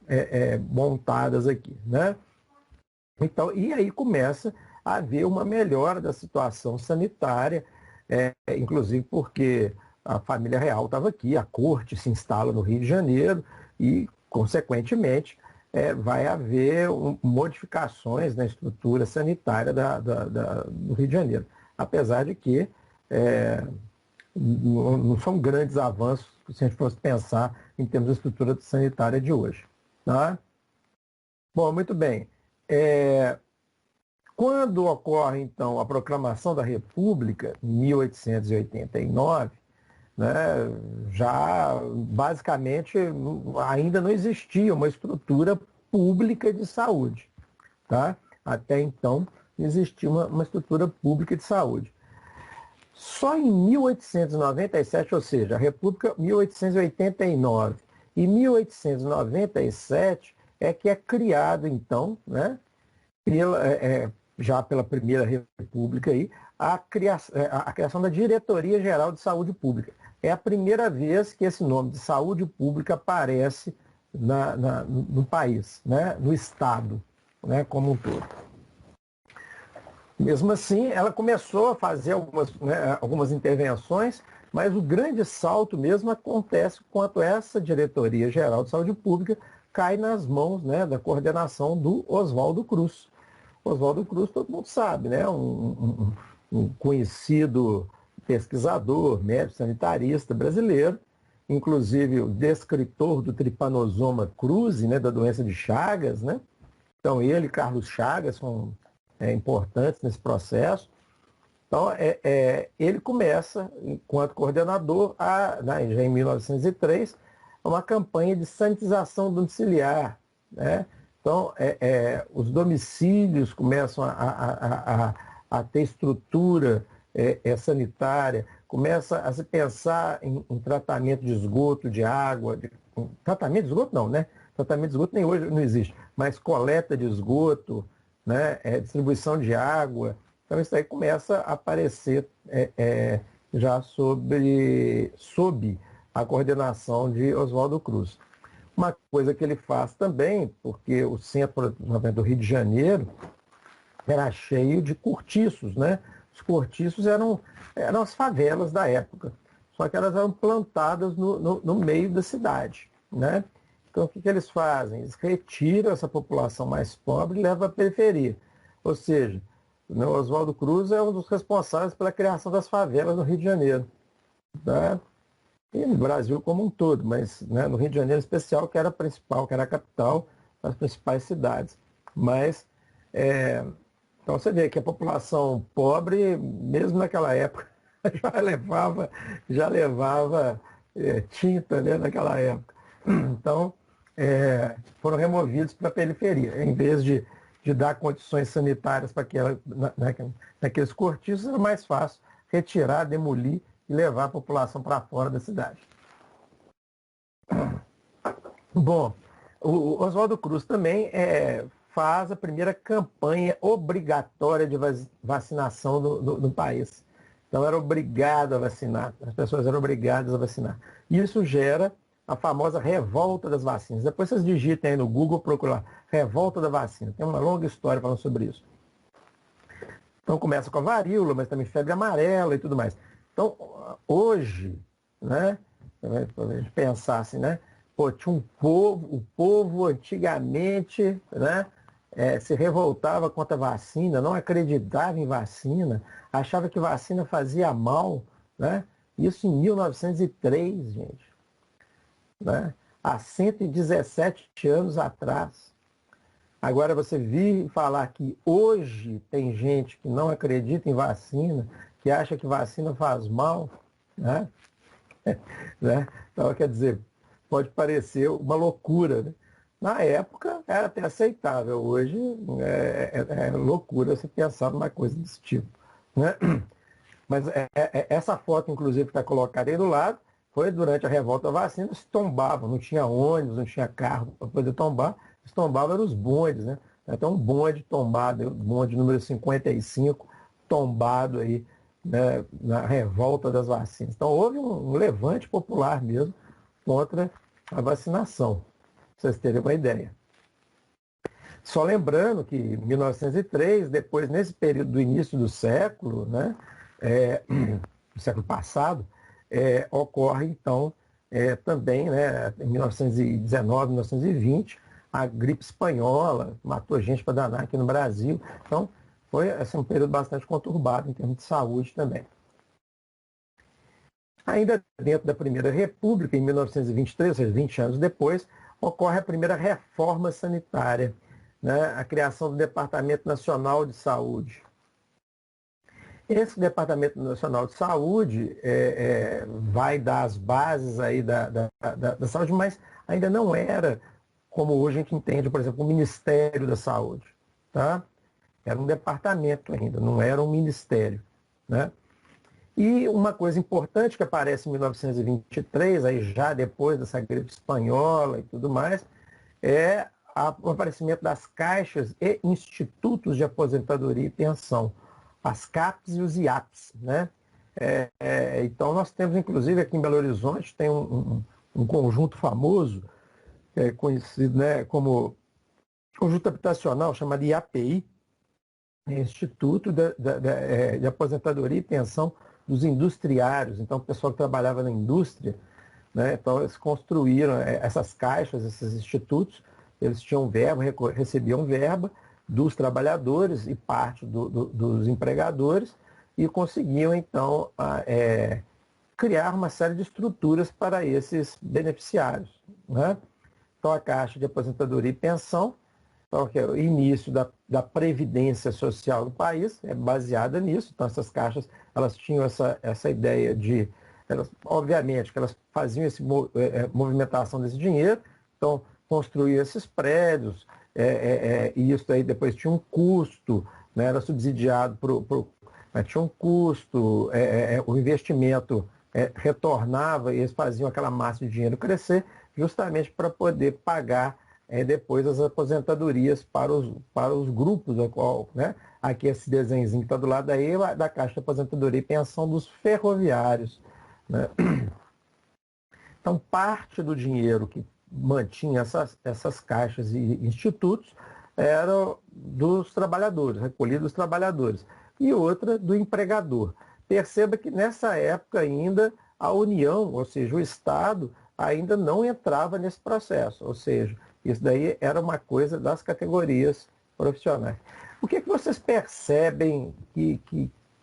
montadas aqui, né? Então, e aí começa a haver uma melhora da situação sanitária, inclusive porque a família real estava aqui, a corte se instala no Rio de Janeiro e, consequentemente, vai haver modificações na estrutura sanitária do Rio de Janeiro. Apesar de que não são grandes avanços se a gente fosse pensar em termos de estrutura sanitária de hoje. Tá? Bom, muito bem. Quando ocorre, então, a proclamação da República, em 1889, né, já basicamente ainda não existia uma estrutura pública de saúde. Tá? Até então, existia uma estrutura pública de saúde. Só em 1897, ou seja, a República 1889 e 1897 é que é criado, então, né, já pela Primeira República, aí, a criação da Diretoria Geral de Saúde Pública. É a primeira vez que esse nome de saúde pública aparece no país, né, no Estado, né, como um todo. Mesmo assim, ela começou a fazer algumas intervenções, mas o grande salto mesmo acontece quando essa Diretoria Geral de Saúde Pública cai nas mãos, né, da coordenação do Oswaldo Cruz. Oswaldo Cruz, todo mundo sabe, né, um conhecido pesquisador, médico sanitarista brasileiro, inclusive o descritor do Trypanosoma cruzi, né, da doença de Chagas, né? Então ele e Carlos Chagas são importantes nesse processo. Então, ele começa, enquanto coordenador, já em 1903, uma campanha de sanitização domiciliar, né? Então, os domicílios começam a ter estrutura sanitária, começa a se pensar em tratamento de esgoto, de água. Tratamento de esgoto não, né? Tratamento de esgoto nem hoje não existe, mas coleta de esgoto, né? Distribuição de água. Então, isso aí começa a aparecer já sob a coordenação de Oswaldo Cruz. Uma coisa que ele faz também, porque o centro do Rio de Janeiro era cheio de cortiços, né? Os cortiços eram as favelas da época, só que elas eram plantadas no meio da cidade, né? Então, o que eles fazem? Eles retiram essa população mais pobre e levam à periferia. Ou seja, o Oswaldo Cruz é um dos responsáveis pela criação das favelas no Rio de Janeiro. Tá? E no Brasil como um todo, mas, né, no Rio de Janeiro em especial, que era a principal, que era a capital das principais cidades. Mas, então você vê que a população pobre, mesmo naquela época, já levava tinta, né, naquela época. Então, foram removidos para a periferia. Em vez de dar condições sanitárias para naqueles cortiços, era mais fácil retirar, demolir e levar a população para fora da cidade. Bom, o Oswaldo Cruz também faz a primeira campanha obrigatória de vacinação no país. Então era obrigado a vacinar, as pessoas eram obrigadas a vacinar. E isso gera a famosa revolta das vacinas. Depois vocês digitem aí no Google, procurar revolta da vacina. Tem uma longa história falando sobre isso. Então começa com a varíola, mas também febre amarela e tudo mais. Então, hoje, né, a gente pensar assim, né, tinha o povo antigamente, né, se revoltava contra a vacina, não acreditava em vacina, achava que vacina fazia mal, né? Isso em 1903, gente, né? Há 117 anos atrás. Agora você vir falar que hoje tem gente que não acredita em vacina, que acha que vacina faz mal, né? Né? Então, quer dizer, pode parecer uma loucura, né? Na época era até aceitável, hoje é loucura você pensar numa coisa desse tipo, né? Mas essa foto, inclusive, que está colocada aí do lado, foi durante a revolta da vacina, se tombava, não tinha ônibus, não tinha carro para poder tombar, se tombava eram os bondes, né? Então um bonde tombado, o bonde número 55, tombado aí, né, na revolta das vacinas. Então houve um levante popular mesmo contra a vacinação, para vocês terem uma ideia. Só lembrando que em 1903, depois, nesse período do início do século, né, do século passado, ocorre, então, também, né, em 1919, 1920, a gripe espanhola, matou gente para danar aqui no Brasil. Então, foi assim, um período bastante conturbado em termos de saúde também. Ainda dentro da Primeira República, em 1923, ou seja, 20 anos depois, ocorre a primeira reforma sanitária, né, a criação do Departamento Nacional de Saúde. Esse Departamento Nacional de Saúde vai dar as bases aí da saúde, mas ainda não era como hoje a gente entende, por exemplo, o Ministério da Saúde. Tá? Era um departamento ainda, não era um ministério. Né? E uma coisa importante que aparece em 1923, aí já depois dessa gripe espanhola e tudo mais, é o aparecimento das caixas e institutos de aposentadoria e pensão, as CAPs e os IAPs. Né? Então nós temos, inclusive, aqui em Belo Horizonte, tem um conjunto famoso, conhecido, né, como conjunto habitacional, chamado IAPI, Instituto de Aposentadoria e Pensão dos Industriários. Então, o pessoal que trabalhava na indústria, né, então eles construíram essas caixas, esses institutos, eles tinham verba, recebiam verba dos trabalhadores e parte dos empregadores e conseguiam, então, criar uma série de estruturas para esses beneficiários. Né? Então, a Caixa de Aposentadoria e Pensão, então, que é o início da previdência social do país, é baseada nisso. Então, essas caixas, elas tinham essa ideia de, obviamente, que elas faziam essa movimentação desse dinheiro, então, construíam esses prédios, e isso aí depois tinha um custo, né, era subsidiado tinha um custo, o investimento retornava e eles faziam aquela massa de dinheiro crescer, justamente para poder pagar depois as aposentadorias para os grupos, né? Aqui esse desenhozinho que está do lado aí, da Caixa de Aposentadoria e Pensão dos Ferroviários. Né? Então, parte do dinheiro que mantinha essas caixas e institutos era dos trabalhadores, recolhido dos trabalhadores, e outra do empregador. Perceba que nessa época ainda a União, ou seja, o Estado, ainda não entrava nesse processo, ou seja, isso daí era uma coisa das categorias profissionais. O que vocês percebem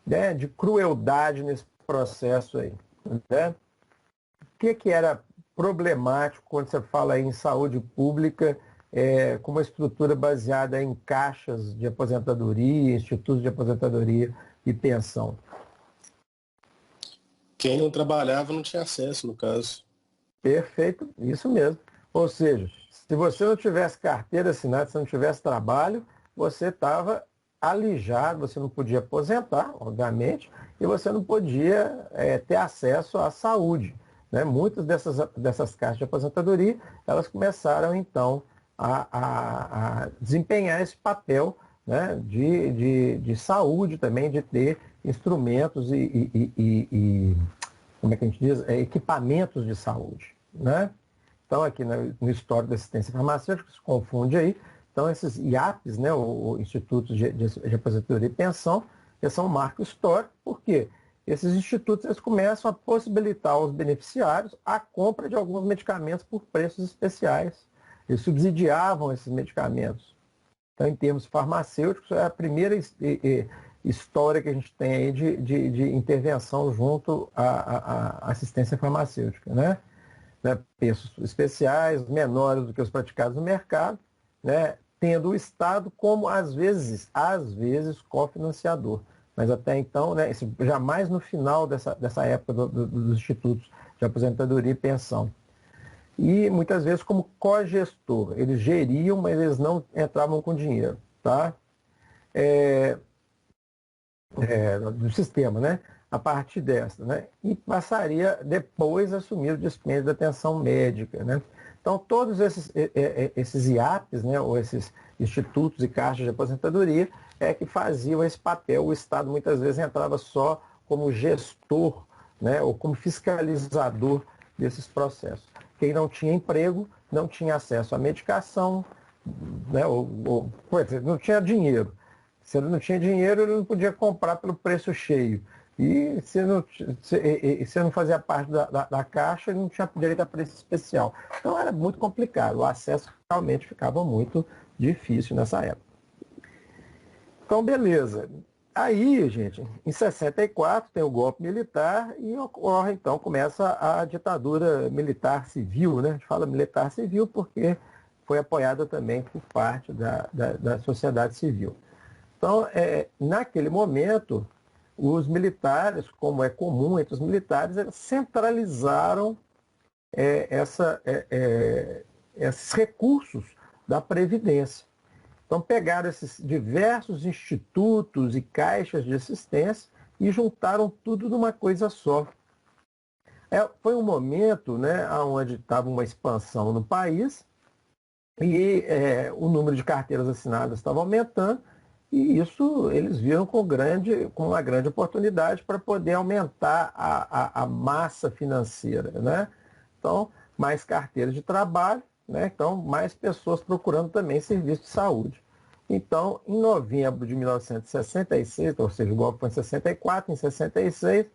né, de crueldade nesse processo aí? Né? O que era problemático quando você fala em saúde pública, com uma estrutura baseada em caixas de aposentadoria, institutos de aposentadoria e pensão? Quem não trabalhava não tinha acesso, no caso. Perfeito, isso mesmo. Ou seja, se você não tivesse carteira assinada, se não tivesse trabalho, você estava alijado, você não podia aposentar, obviamente, e você não podia ter acesso à saúde. Né? Muitas dessas caixas de aposentadoria, elas começaram, então, a desempenhar esse papel, né, de saúde também, de ter instrumentos e como é que a gente diz? Equipamentos de saúde. Né? Então, aqui no histórico da assistência farmacêutica, se confunde aí. Então, esses IAPs, né, o Instituto de Aposentadoria e Pensão, eles são um marco histórico, porque esses institutos eles começam a possibilitar aos beneficiários a compra de alguns medicamentos por preços especiais. Eles subsidiavam esses medicamentos. Então, em termos farmacêuticos, é a primeira história que a gente tem aí de intervenção junto à assistência farmacêutica, né? Preços especiais, menores do que os praticados no mercado, né? Tendo o Estado como, às vezes, cofinanciador. Mas até então, né, jamais no final dessa época dos institutos de aposentadoria e pensão. E muitas vezes como cogestor. Eles geriam, mas eles não entravam com dinheiro. Tá? Do sistema, né? A partir dessa, né? E passaria depois a assumir o dispêndio da atenção médica, né? Então, todos esses IAPs, né, ou esses institutos e caixas de aposentadoria, que faziam esse papel. O Estado muitas vezes entrava só como gestor, né, ou como fiscalizador desses processos. Quem não tinha emprego não tinha acesso à medicação, né, não tinha dinheiro. Se ele não tinha dinheiro, ele não podia comprar pelo preço cheio. E se não fazia parte da caixa, ele não tinha direito a preço especial. Então era muito complicado. O acesso realmente ficava muito difícil nessa época. Então, beleza. Aí, gente, em 64 tem o golpe militar e ocorre, então, começa a ditadura militar civil, né? A gente fala militar civil porque foi apoiada também por parte da sociedade civil. Então, naquele momento, os militares, como é comum entre os militares, eles centralizaram esses recursos da Previdência. Então, pegaram esses diversos institutos e caixas de assistência e juntaram tudo numa coisa só. Foi um momento, né, onde estava uma expansão no país e o número de carteiras assinadas estava aumentando. E isso eles viram com uma grande oportunidade para poder aumentar a massa financeira, né? Então, mais carteiras de trabalho, né? Então, mais pessoas procurando também serviço de saúde. Então, em novembro de 1966, ou seja, o golpe foi em 64, em 66,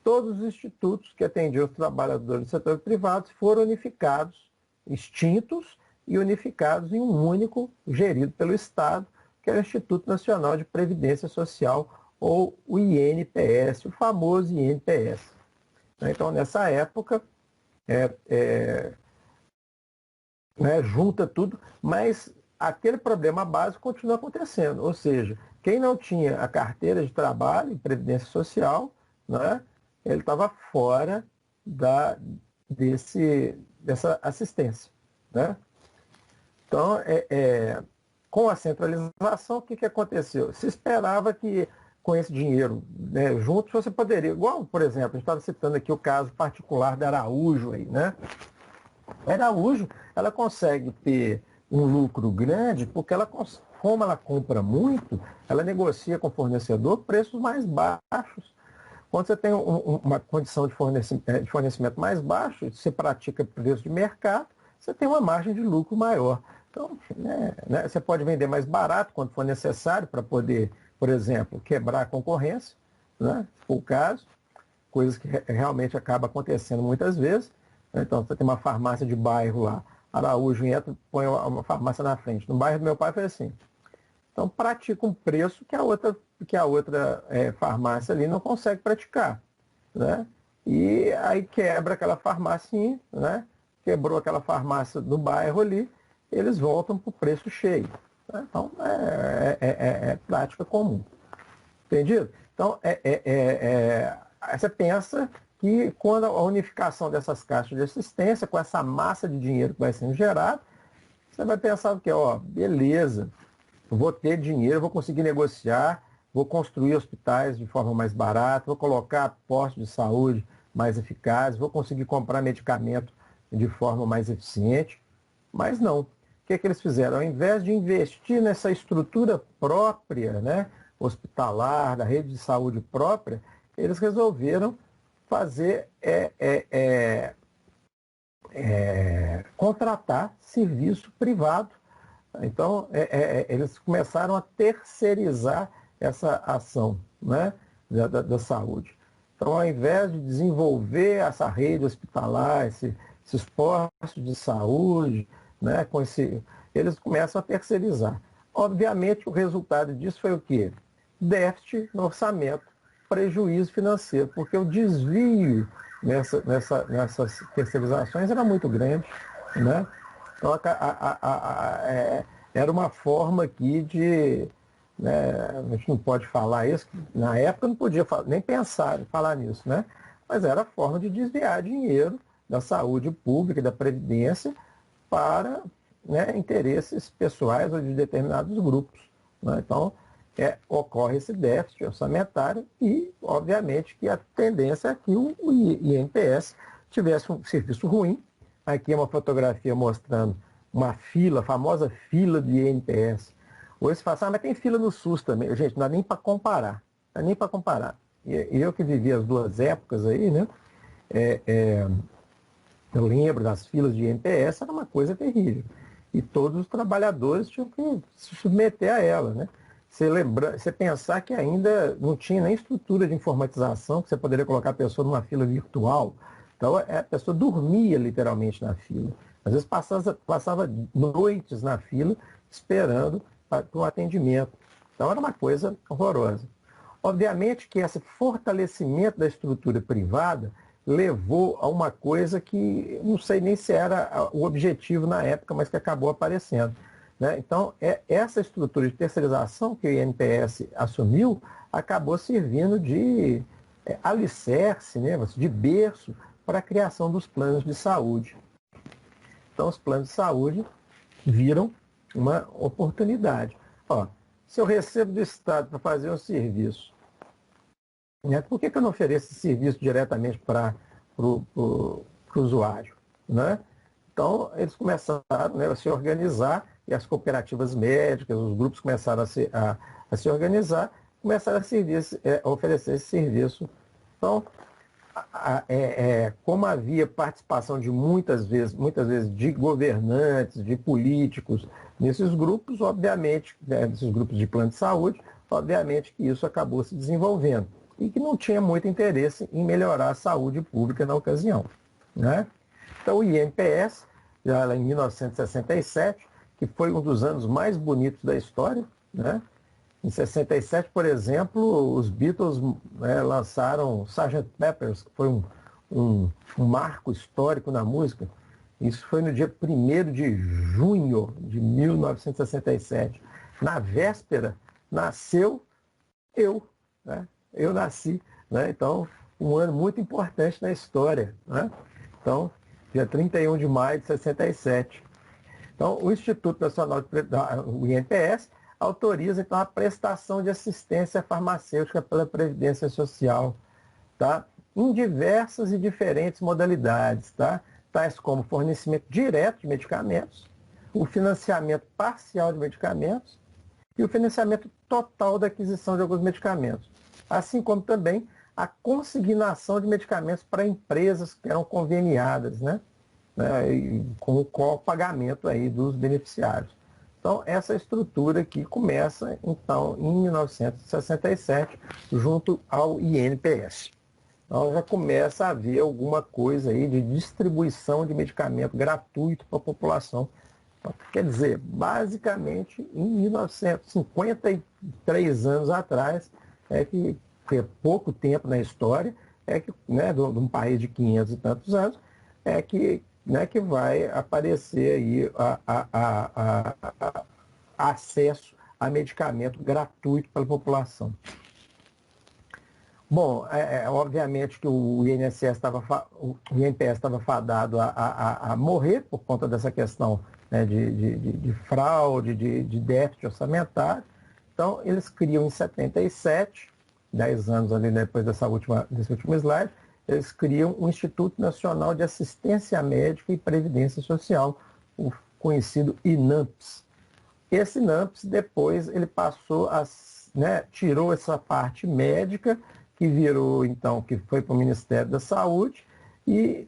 todos os institutos que atendiam os trabalhadores do setor privado foram unificados, extintos e unificados em um único, gerido pelo Estado, que era o Instituto Nacional de Previdência Social, ou o INPS, o famoso INPS. Então, nessa época, junta tudo, mas aquele problema básico continua acontecendo. Ou seja, quem não tinha a carteira de trabalho e previdência social, né, ele estava fora dessa assistência. Né? Então, com a centralização, o que aconteceu? Se esperava que com esse dinheiro, né, juntos você poderia, igual, por exemplo, a gente estava citando aqui o caso particular da Araújo aí, né? A Araújo, ela consegue ter um lucro grande porque como ela compra muito, ela negocia com o fornecedor preços mais baixos. Quando você tem uma condição de fornecimento mais baixo, você pratica preço de mercado, você tem uma margem de lucro maior. Então, você pode vender mais barato quando for necessário para poder, por exemplo, quebrar a concorrência, né, se for o caso, coisas que realmente acaba acontecendo muitas vezes. Então, você tem uma farmácia de bairro lá, Araújo entra, põe uma farmácia na frente. No bairro do meu pai foi assim. Então, pratica um preço que a outra farmácia ali não consegue praticar. Né? E aí quebra aquela farmácia, né? Quebrou aquela farmácia do bairro ali, eles voltam para o preço cheio. Né? Então, é prática comum. Entendido? Então, você pensa que quando a unificação dessas caixas de assistência, com essa massa de dinheiro que vai sendo gerado, você vai pensar que, beleza, vou ter dinheiro, vou conseguir negociar, vou construir hospitais de forma mais barata, vou colocar postos de saúde mais eficazes, vou conseguir comprar medicamento de forma mais eficiente. Mas não. O que eles fizeram? Ao invés de investir nessa estrutura própria, né, hospitalar, da rede de saúde própria, eles resolveram fazer contratar serviço privado. Então, eles começaram a terceirizar essa ação, né, da saúde. Então, ao invés de desenvolver essa rede hospitalar, esses postos de saúde, né, eles começam a terceirizar. Obviamente, o resultado disso foi o quê? déficit no orçamento, prejuízo financeiro, porque o desvio nessas terceirizações era muito grande, né? Então, era uma forma aqui de, né, a gente não pode falar isso, na época não podia nem pensar em falar nisso, né? Mas era a forma de desviar dinheiro da saúde pública e da previdência para, né, interesses pessoais ou de determinados grupos, né? Então, ocorre esse déficit orçamentário e, obviamente, que a tendência é que o INPS tivesse um serviço ruim. Aqui é uma fotografia mostrando uma fila, a famosa fila do INPS. Hoje se fala, mas tem fila no SUS também. Gente, não dá nem para comparar. Não dá nem para comparar. E eu que vivi as duas épocas aí, né? Eu lembro das filas de INPS, era uma coisa terrível. E todos os trabalhadores tinham que se submeter a ela, né? Você pensar que ainda não tinha nem estrutura de informatização, que você poderia colocar a pessoa numa fila virtual. Então, a pessoa dormia literalmente na fila. Às vezes passava noites na fila esperando para o atendimento. Então, era uma coisa horrorosa. Obviamente que esse fortalecimento da estrutura privada levou a uma coisa que não sei nem se era o objetivo na época, mas que acabou aparecendo, né? Então, essa estrutura de terceirização que o INPS assumiu acabou servindo de alicerce, né, de berço para a criação dos planos de saúde. Então, os planos de saúde viram uma oportunidade. Ó, se eu recebo do Estado para fazer um serviço, né, por que eu não ofereço esse serviço diretamente para o usuário, né? Então, eles começaram, né, a se organizar, e as cooperativas médicas, os grupos começaram a se organizar, começaram a oferecer esse serviço. Então, como havia participação de muitas vezes de governantes, de políticos nesses grupos, obviamente, né, nesses grupos de plano de saúde, obviamente que isso acabou se desenvolvendo e que não tinha muito interesse em melhorar a saúde pública na ocasião, né? Então, o INPS, já lá em 1967, que foi um dos anos mais bonitos da história, né? Em 67, por exemplo, os Beatles, né, lançaram Sgt. Pepper's, que foi um marco histórico na música. Isso foi no dia 1º de junho de 1967. Na véspera, nasceu eu, né? Eu nasci, né? Então, um ano muito importante na história, né? Então, dia 31 de maio de 67. Então, o Instituto Nacional, o INPS, autoriza então a prestação de assistência farmacêutica pela Previdência Social, tá? Em diversas e diferentes modalidades, tá? Tais como fornecimento direto de medicamentos, o financiamento parcial de medicamentos e o financiamento total da aquisição de alguns medicamentos, assim como também a consignação de medicamentos para empresas que eram conveniadas, né? Com o pagamento aí dos beneficiários. Então, essa estrutura aqui começa, então, em 1967, junto ao INPS. Então, já começa a haver alguma coisa aí de distribuição de medicamento gratuito para a população. Então, quer dizer, basicamente, em 1953 anos atrás, que é pouco tempo na história, né, de um país de 500 e tantos anos, que vai aparecer aí acesso a medicamento gratuito para a população. Bom, obviamente que o INPS estava fadado a morrer por conta dessa questão, né, de fraude, de déficit orçamentário. Então, eles criam em 77, 10 anos ali depois desse último slide, eles criam o Instituto Nacional de Assistência Médica e Previdência Social, o conhecido INAMPS. Esse INAMPS, depois, ele passou tirou essa parte médica, que virou, então, que foi para o Ministério da Saúde, e,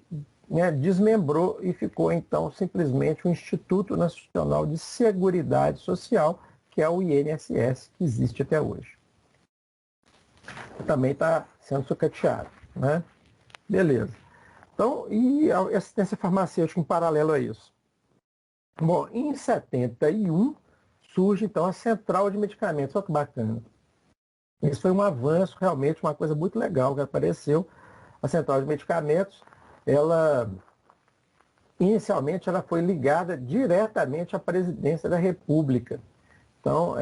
né, desmembrou e ficou, então, simplesmente o Instituto Nacional de Seguridade Social, que é o INSS, que existe até hoje. Também está sendo sucateado, né? Beleza. Então, e a assistência farmacêutica em paralelo a isso? Bom, em 71 surge então a Central de Medicamentos. Olha que bacana. Isso foi um avanço, realmente, uma coisa muito legal que apareceu. A Central de Medicamentos, ela, inicialmente, ela foi ligada diretamente à Presidência da República. Então,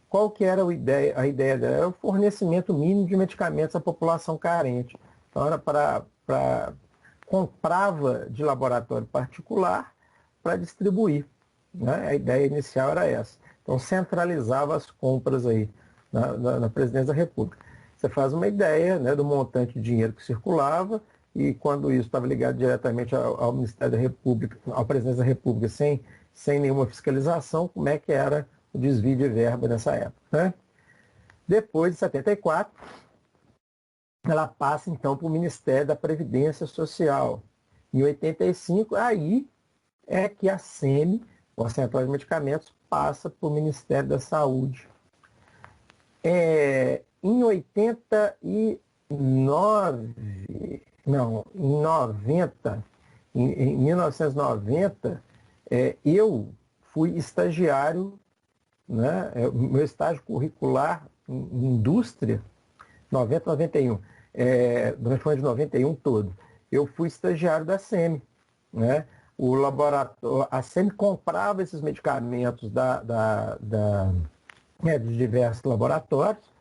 qual que era a ideia dela? Era o fornecimento mínimo de medicamentos à população carente. Então, era comprava de laboratório particular para distribuir, né? A ideia inicial era essa. Então, centralizava as compras aí na Presidência da República. Você faz uma ideia, né, do montante de dinheiro que circulava, e quando isso estava ligado diretamente ao Ministério da República, à Presidência da República, sem nenhuma fiscalização, como é que era o desvio de verba nessa época, né? Depois de 74, ela passa então para o Ministério da Previdência Social. Em 85, aí é que a SEMI, a Central de Medicamentos, passa para o Ministério da Saúde. Em 1990, eu fui estagiário, né? Meu estágio curricular em indústria, 90, 91, durante o ano de 91 todo, eu fui estagiário da SEMI, né? O laboratório, a SEMI comprava esses medicamentos de diversos laboratórios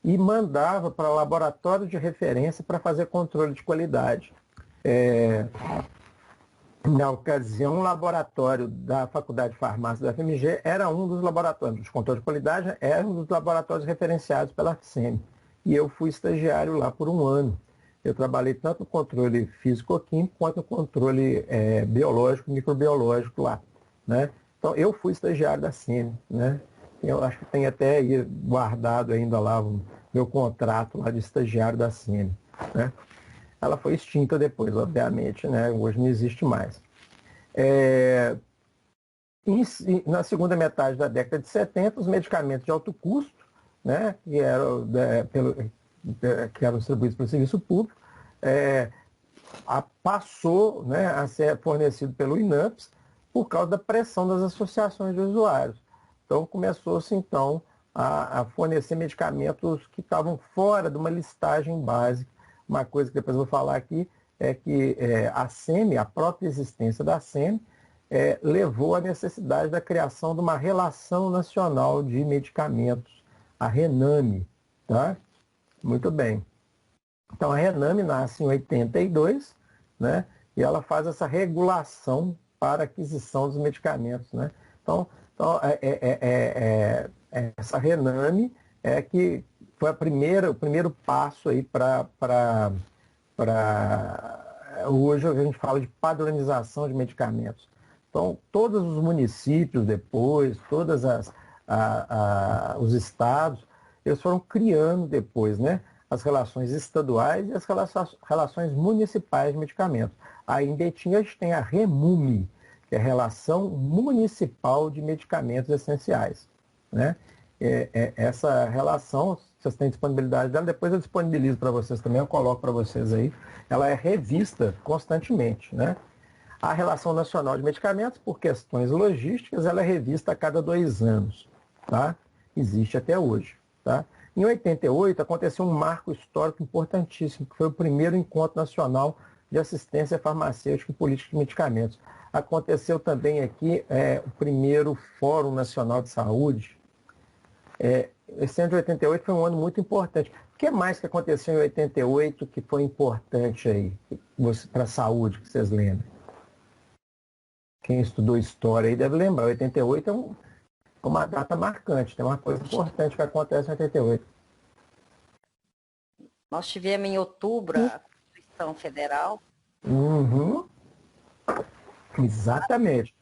e mandava para laboratórios de referência para fazer controle de qualidade. Na ocasião, o laboratório da Faculdade de Farmácia da FMG era um dos laboratórios de controle de qualidade, era um dos laboratórios referenciados pela SEMI. E eu fui estagiário lá por um ano. Eu trabalhei tanto no controle físico-químico quanto no controle biológico, microbiológico lá, né? Então, eu fui estagiário da SEMI, né? Eu acho que tem até aí guardado ainda lá o meu contrato lá de estagiário da SEMI, né? Ela foi extinta depois, obviamente, né? Hoje não existe mais. Na segunda metade da década de 70, os medicamentos de alto custo, né, que eram distribuídos pelo serviço público, passou, né, a ser fornecido pelo INAMPS por causa da pressão das associações de usuários. Então, começou-se, então, a fornecer medicamentos que estavam fora de uma listagem básica. Uma coisa que depois eu vou falar aqui é que a SEMI, a própria existência da SEMI, levou à necessidade da criação de uma relação nacional de medicamentos, a RENAME, tá? Muito bem. Então, a RENAME nasce em 82, né? E ela faz essa regulação para aquisição dos medicamentos, né? Então essa RENAME que foi o primeiro passo aí para hoje a gente fala de padronização de medicamentos. Então, todos os municípios depois, todos os estados, eles foram criando depois, né, as relações estaduais e as relações municipais de medicamentos. Aí em Betim a gente tem a REMUME, que é a Relação Municipal de Medicamentos Essenciais, né? Essa relação, vocês têm disponibilidade dela, depois eu disponibilizo para vocês também, eu coloco para vocês aí, ela é revista constantemente, né? A Relação Nacional de Medicamentos, por questões logísticas, ela é revista a cada 2 anos, tá? Existe até hoje, tá? Em 88, aconteceu um marco histórico importantíssimo, que foi o primeiro Encontro Nacional de Assistência Farmacêutica e Política de Medicamentos. Aconteceu também aqui o primeiro Fórum Nacional de Saúde. Esse ano de 88 foi um ano muito importante. O que mais que aconteceu em 88 que foi importante aí para a saúde, que vocês lembram? Quem estudou história aí deve lembrar. 88 é uma data marcante, tem uma coisa importante que acontece em 88. Nós tivemos em outubro a Constituição Federal. Uhum. Exatamente.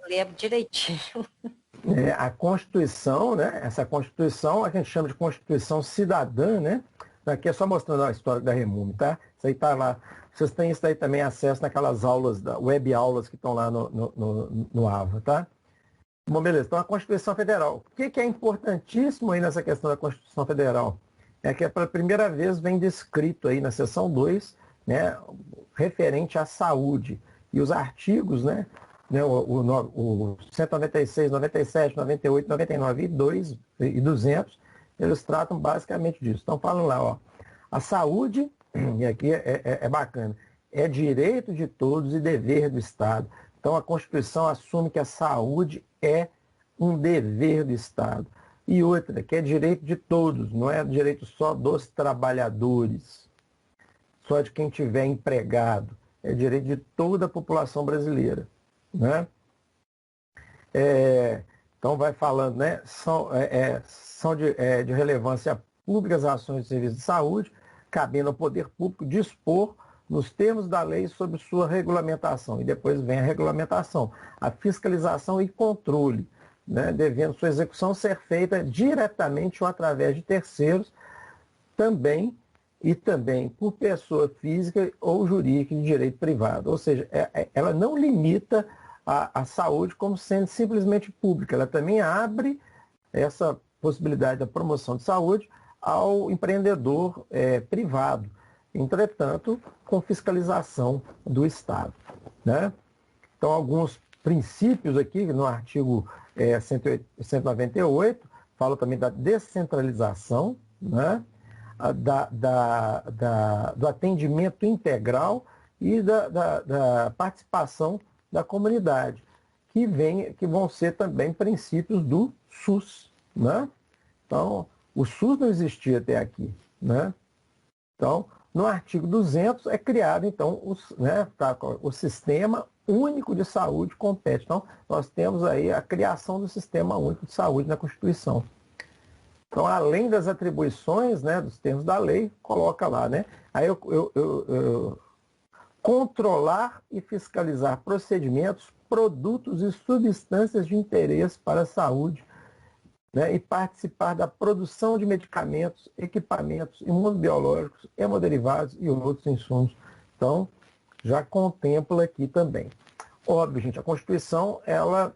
Lembro direitinho. A Constituição, né? Essa Constituição a gente chama de Constituição Cidadã, né? Aqui é só mostrando a história da REMUME, tá? Isso aí tá lá. Vocês têm isso aí também acesso naquelas aulas, web aulas que estão lá no AVA, tá? Bom, beleza. Então a Constituição Federal. O que é importantíssimo aí nessa questão da Constituição Federal? É que pela primeira vez vem descrito aí na seção 2, né, referente à saúde. E os artigos, né, o 196, 97, 98, 99 e 200, eles tratam basicamente disso. Então, falam lá, ó, a saúde, e aqui é bacana, é direito de todos e dever do Estado. Então, a Constituição assume que a saúde é um dever do Estado. E outra, que é direito de todos, não é direito só dos trabalhadores, só de quem tiver empregado. É direito de toda a população brasileira, né? Então, vai falando, né? São de relevância pública as ações de serviço de saúde, cabendo ao poder público dispor nos termos da lei sobre sua regulamentação. E depois vem a regulamentação, a fiscalização e controle, né, devendo sua execução ser feita diretamente ou através de terceiros, também por pessoa física ou jurídica de direito privado. Ou seja, ela não limita a saúde como sendo simplesmente pública, ela também abre essa possibilidade da promoção de saúde ao empreendedor privado, entretanto, com fiscalização do Estado, né? Então, alguns princípios aqui no artigo 198, fala também da descentralização, né? Do atendimento integral e da participação da comunidade, que vão ser também princípios do SUS, né? Então, o SUS não existia até aqui, né? Então, no artigo 200 é criado, então, o Sistema Único de Saúde compete. Então, nós temos aí a criação do Sistema Único de Saúde na Constituição. Então, além das atribuições, né, dos termos da lei, coloca lá, né? Aí controlar e fiscalizar procedimentos, produtos e substâncias de interesse para a saúde, né, e participar da produção de medicamentos, equipamentos imunobiológicos, hemoderivados e outros insumos. Então, já contempla aqui também. Óbvio, gente, a Constituição, ela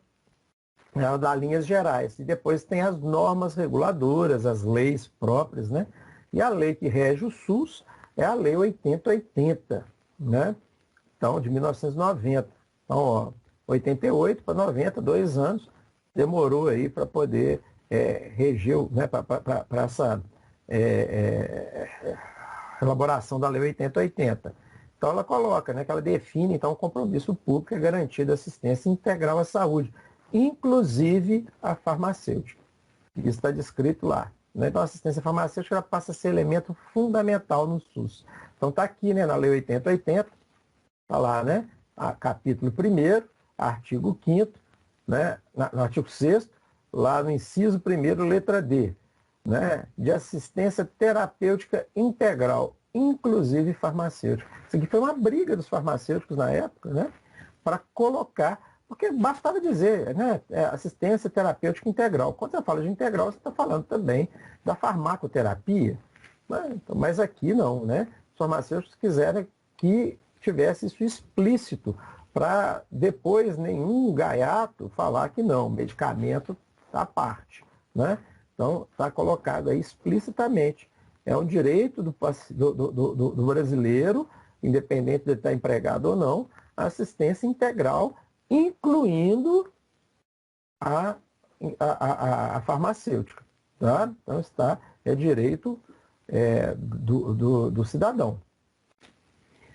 dá linhas gerais, e depois tem as normas reguladoras, as leis próprias, né? E a lei que rege o SUS é a Lei 8080, né? Então, de 1990. Então, ó, 88 para 90, 2 anos, demorou aí para poder reger, né, para essa elaboração da Lei 8080. Então, ela coloca, né, que ela define, então, o compromisso público é garantir assistência integral à saúde, inclusive a farmacêutica. Isso está descrito lá, né? Então, a assistência farmacêutica ela passa a ser elemento fundamental no SUS. Então, está aqui, né, na Lei 8080, está lá, né, capítulo 1º, artigo 5º, né, no artigo 6º, lá no inciso 1º, letra D, né, de assistência terapêutica integral, inclusive farmacêutica. Isso aqui foi uma briga dos farmacêuticos na época, né, para colocar, porque bastava dizer, né, assistência terapêutica integral. Quando você fala de integral, você está falando também da farmacoterapia, né? Mas aqui não, né? Os farmacêuticos quiseram que tivesse isso explícito, para depois nenhum gaiato falar que não, medicamento à parte, né? Então, está colocado aí explicitamente. É um direito do brasileiro, independente de ele estar empregado ou não, a assistência integral, incluindo a farmacêutica. Tá? Então, é direito do cidadão.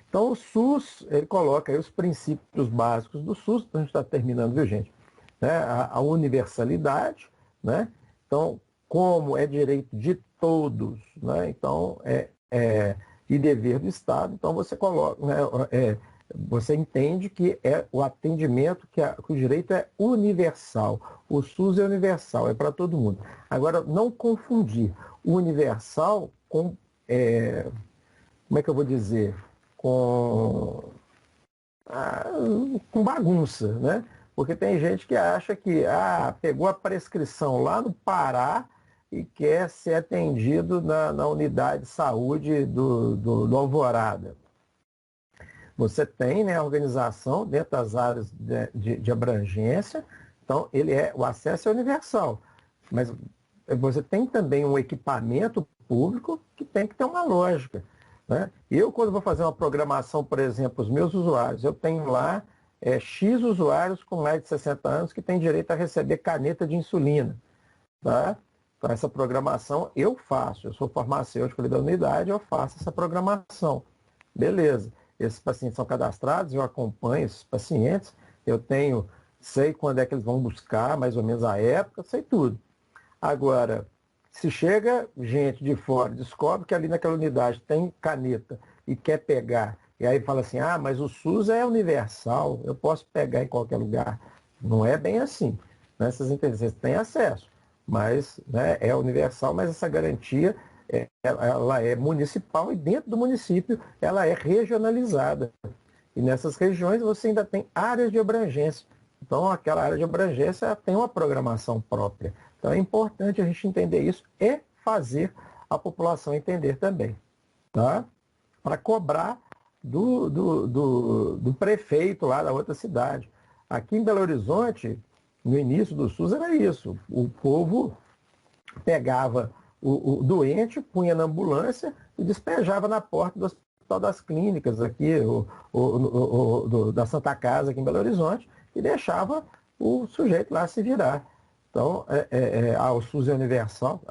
Então, o SUS, ele coloca aí os princípios básicos do SUS, então a gente está terminando, viu, gente? Né? A universalidade, né? Então, como é direito de todos, né? Então, e dever do Estado, então você coloca, né? Você entende que é o atendimento, que o direito é universal. O SUS é universal, é para todo mundo. Agora, não confundir o universal com, como é que eu vou dizer, com bagunça, né? Porque tem gente que acha que pegou a prescrição lá no Pará e quer ser atendido na unidade de saúde do Alvorada. Você tem, né, a organização dentro das áreas de abrangência, então o acesso é universal, mas você tem também um equipamento público que tem que ter uma lógica, né? Eu, quando vou fazer uma programação, por exemplo, os meus usuários, eu tenho lá X usuários com mais de 60 anos que têm direito a receber caneta de insulina, tá? Então, essa programação eu faço. Eu sou farmacêutico ali da unidade, eu faço essa programação. Beleza. Esses pacientes são cadastrados, eu acompanho esses pacientes, sei quando é que eles vão buscar, mais ou menos a época, sei tudo. Agora, se chega gente de fora, descobre que ali naquela unidade tem caneta e quer pegar, e aí fala assim, mas o SUS é universal, eu posso pegar em qualquer lugar. Não é bem assim. Nessas inteligências têm acesso, mas, né, é universal, mas essa garantia ela é municipal e dentro do município ela é regionalizada. E nessas regiões você ainda tem áreas de abrangência. Então aquela área de abrangência tem uma programação própria. Então é importante a gente entender isso e fazer a população entender também. Tá? Para cobrar do prefeito lá da outra cidade. Aqui em Belo Horizonte, no início do SUS era isso. O povo pegava o doente, punha na ambulância e despejava na porta do Hospital das Clínicas, aqui, da Santa Casa, aqui em Belo Horizonte, e deixava o sujeito lá se virar. Então, o SUS é universal.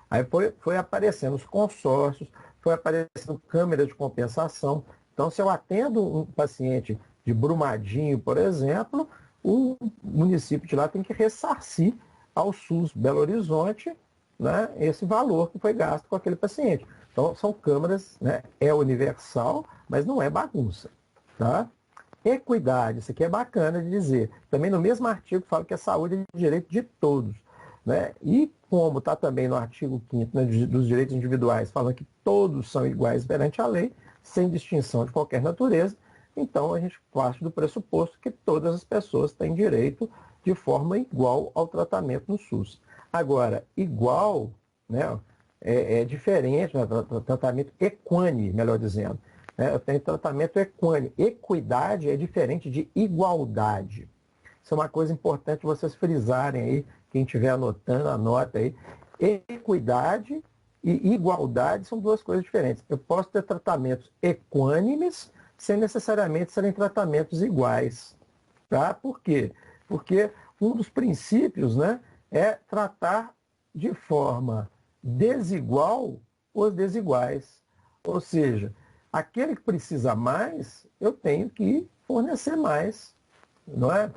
Aí foi aparecendo os consórcios, foi aparecendo câmeras de compensação. Então, se eu atendo um paciente de Brumadinho, por exemplo, o município de lá tem que ressarcir ao SUS Belo Horizonte, né, esse valor que foi gasto com aquele paciente. Então, são câmaras, né, é universal, mas não é bagunça. Tá? Equidade, isso aqui é bacana de dizer. Também no mesmo artigo fala que a saúde é direito de todos. Né? E como está também no artigo 5º, né, dos direitos individuais, falando que todos são iguais perante a lei, sem distinção de qualquer natureza, então a gente parte do pressuposto que todas as pessoas têm direito de forma igual ao tratamento no SUS. Agora, igual, né, é diferente, né, tratamento equânime, melhor dizendo. Né? Eu tenho tratamento equânime. Equidade é diferente de igualdade. Isso é uma coisa importante vocês frisarem aí, quem estiver anotando, anota aí. Equidade e igualdade são duas coisas diferentes. Eu posso ter tratamentos equânimes sem necessariamente serem tratamentos iguais. Tá? Por quê? Porque um dos princípios, né, é tratar de forma desigual os desiguais. Ou seja, aquele que precisa mais, eu tenho que fornecer mais. Não é?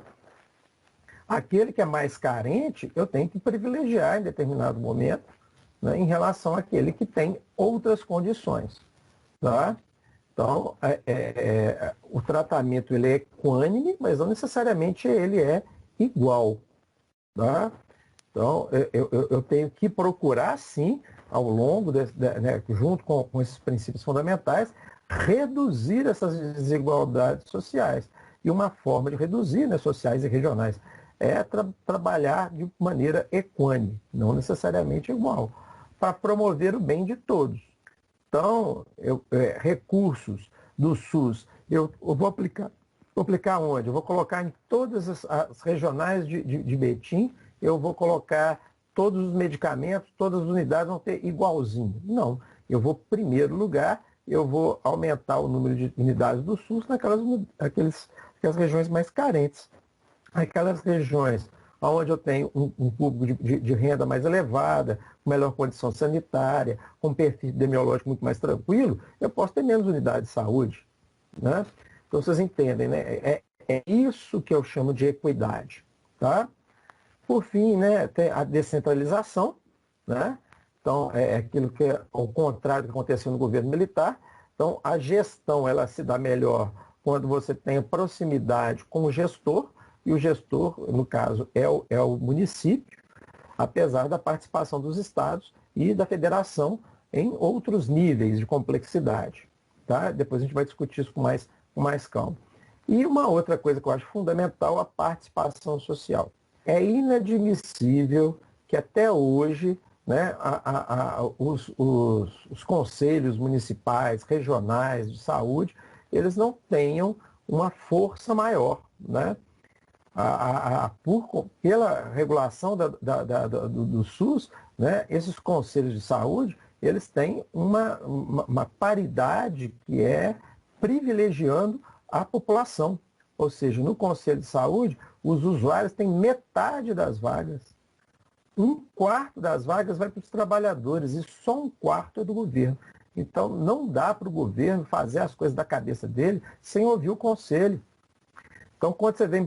Aquele que é mais carente, eu tenho que privilegiar em determinado momento, né, em relação àquele que tem outras condições. Tá? Então, o tratamento ele é equânime, mas não necessariamente ele é igual. Tá? Então, eu tenho que procurar, sim, ao longo, né, junto com esses princípios fundamentais, reduzir essas desigualdades sociais. E uma forma de reduzir, né, sociais e regionais, é trabalhar de maneira equânime, não necessariamente igual, para promover o bem de todos. Então, recursos do SUS, eu vou aplicar onde? Eu vou colocar em todas as regionais de Betim, eu vou colocar todos os medicamentos, todas as unidades vão ter igualzinho. Não, eu vou, em primeiro lugar, eu vou aumentar o número de unidades do SUS naquelas regiões mais carentes. Aquelas regiões onde eu tenho um público de renda mais elevada, com melhor condição sanitária, com um perfil epidemiológico muito mais tranquilo, eu posso ter menos unidades de saúde. Né? Então vocês entendem, né? É isso que eu chamo de equidade. Tá? Por fim, né, tem a descentralização, né? Então é aquilo que é ao contrário do que aconteceu no governo militar. Então a gestão ela se dá melhor quando você tem a proximidade com o gestor, e o gestor, no caso, é o município, apesar da participação dos estados e da federação em outros níveis de complexidade. Tá? Depois a gente vai discutir isso com mais calma. E uma outra coisa que eu acho fundamental, a participação social. É inadmissível que até hoje, né, os conselhos municipais, regionais de saúde, eles não tenham uma força maior, né? Pela regulação do SUS, né, esses conselhos de saúde, eles têm uma paridade que é privilegiando a população. Ou seja, no conselho de saúde, os usuários têm metade das vagas. 1/4 das vagas vai para os trabalhadores e só 1/4 é do governo. Então, não dá para o governo fazer as coisas da cabeça dele sem ouvir o conselho. Então, quando você vê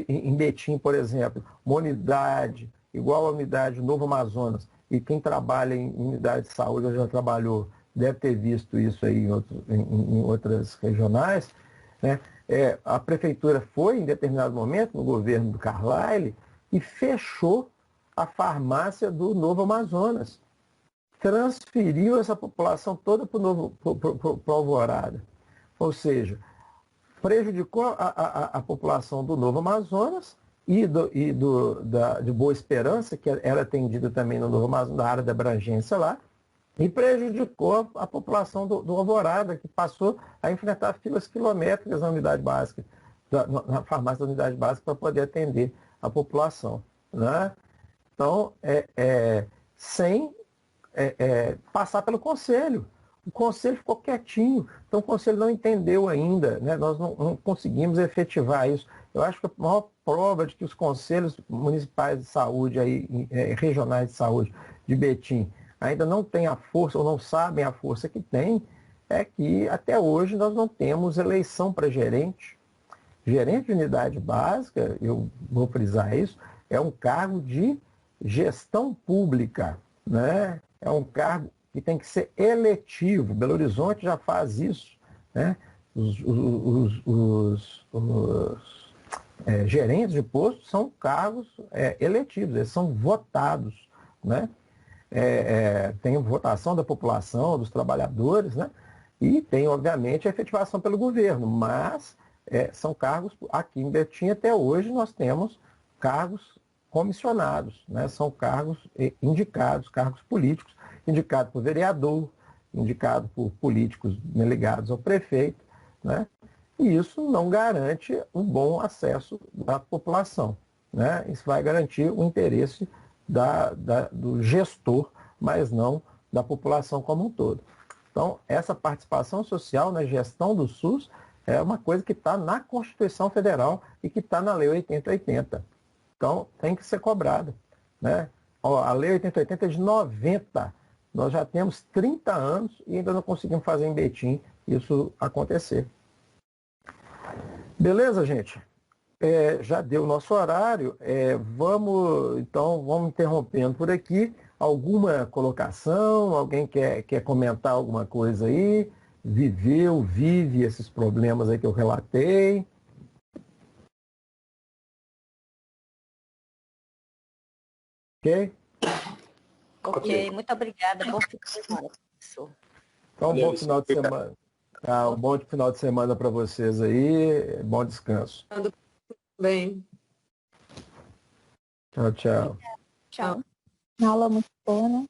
em Betim, por exemplo, uma unidade igual a unidade Novo Amazonas, e quem trabalha em unidade de saúde, ou já trabalhou, deve ter visto isso aí em outras regionais, né? A prefeitura foi, em determinado momento, no governo do Carlyle, e fechou a farmácia do Novo Amazonas. Transferiu essa população toda para o Alvorada. Ou seja, prejudicou a população do Novo Amazonas de Boa Esperança, que era atendida também no Novo Amazonas, na área da abrangência lá, e prejudicou a população do Alvorada, que passou a enfrentar filas quilométricas na unidade básica, na farmácia da unidade básica, para poder atender a população. Né? Então, sem passar pelo conselho. O conselho ficou quietinho, então o conselho não entendeu ainda, né? Nós não conseguimos efetivar isso. Eu acho que a maior prova de que os conselhos municipais de saúde, regionais de saúde de Betim, ainda não têm a força, ou não sabem a força que tem, é que até hoje nós não temos eleição para gerente. Gerente de unidade básica, eu vou frisar isso, é um cargo de gestão pública, né? É um cargo que tem que ser eletivo. Belo Horizonte já faz isso, né? Os gerentes de posto são cargos eletivos, eles são votados, né? Tem votação da população, dos trabalhadores, né? E tem, obviamente, a efetivação pelo governo, mas são cargos, aqui em Betim até hoje nós temos cargos comissionados, né? São cargos indicados, cargos políticos, indicado por vereador, indicado por políticos ligados ao prefeito, né? E isso não garante um bom acesso da população, né? Isso vai garantir o interesse do gestor, mas não da população como um todo. Então, essa participação social na gestão do SUS é uma coisa que está na Constituição Federal e que está na Lei 8080. Então, tem que ser cobrada, né? A Lei 8080 é de 90. Nós já temos 30 anos e ainda não conseguimos fazer em Betim isso acontecer. Beleza, gente? Já deu o nosso horário. Vamos interrompendo por aqui. Alguma colocação? Alguém quer comentar alguma coisa aí? Vive esses problemas aí que eu relatei? Ok? Ok, muito obrigada. Bom fim de semana, professor. Então, um bom final de semana. Um bom final de semana para vocês aí. Bom descanso. Bem. Tchau, tchau. Tchau. Uma aula muito boa, né?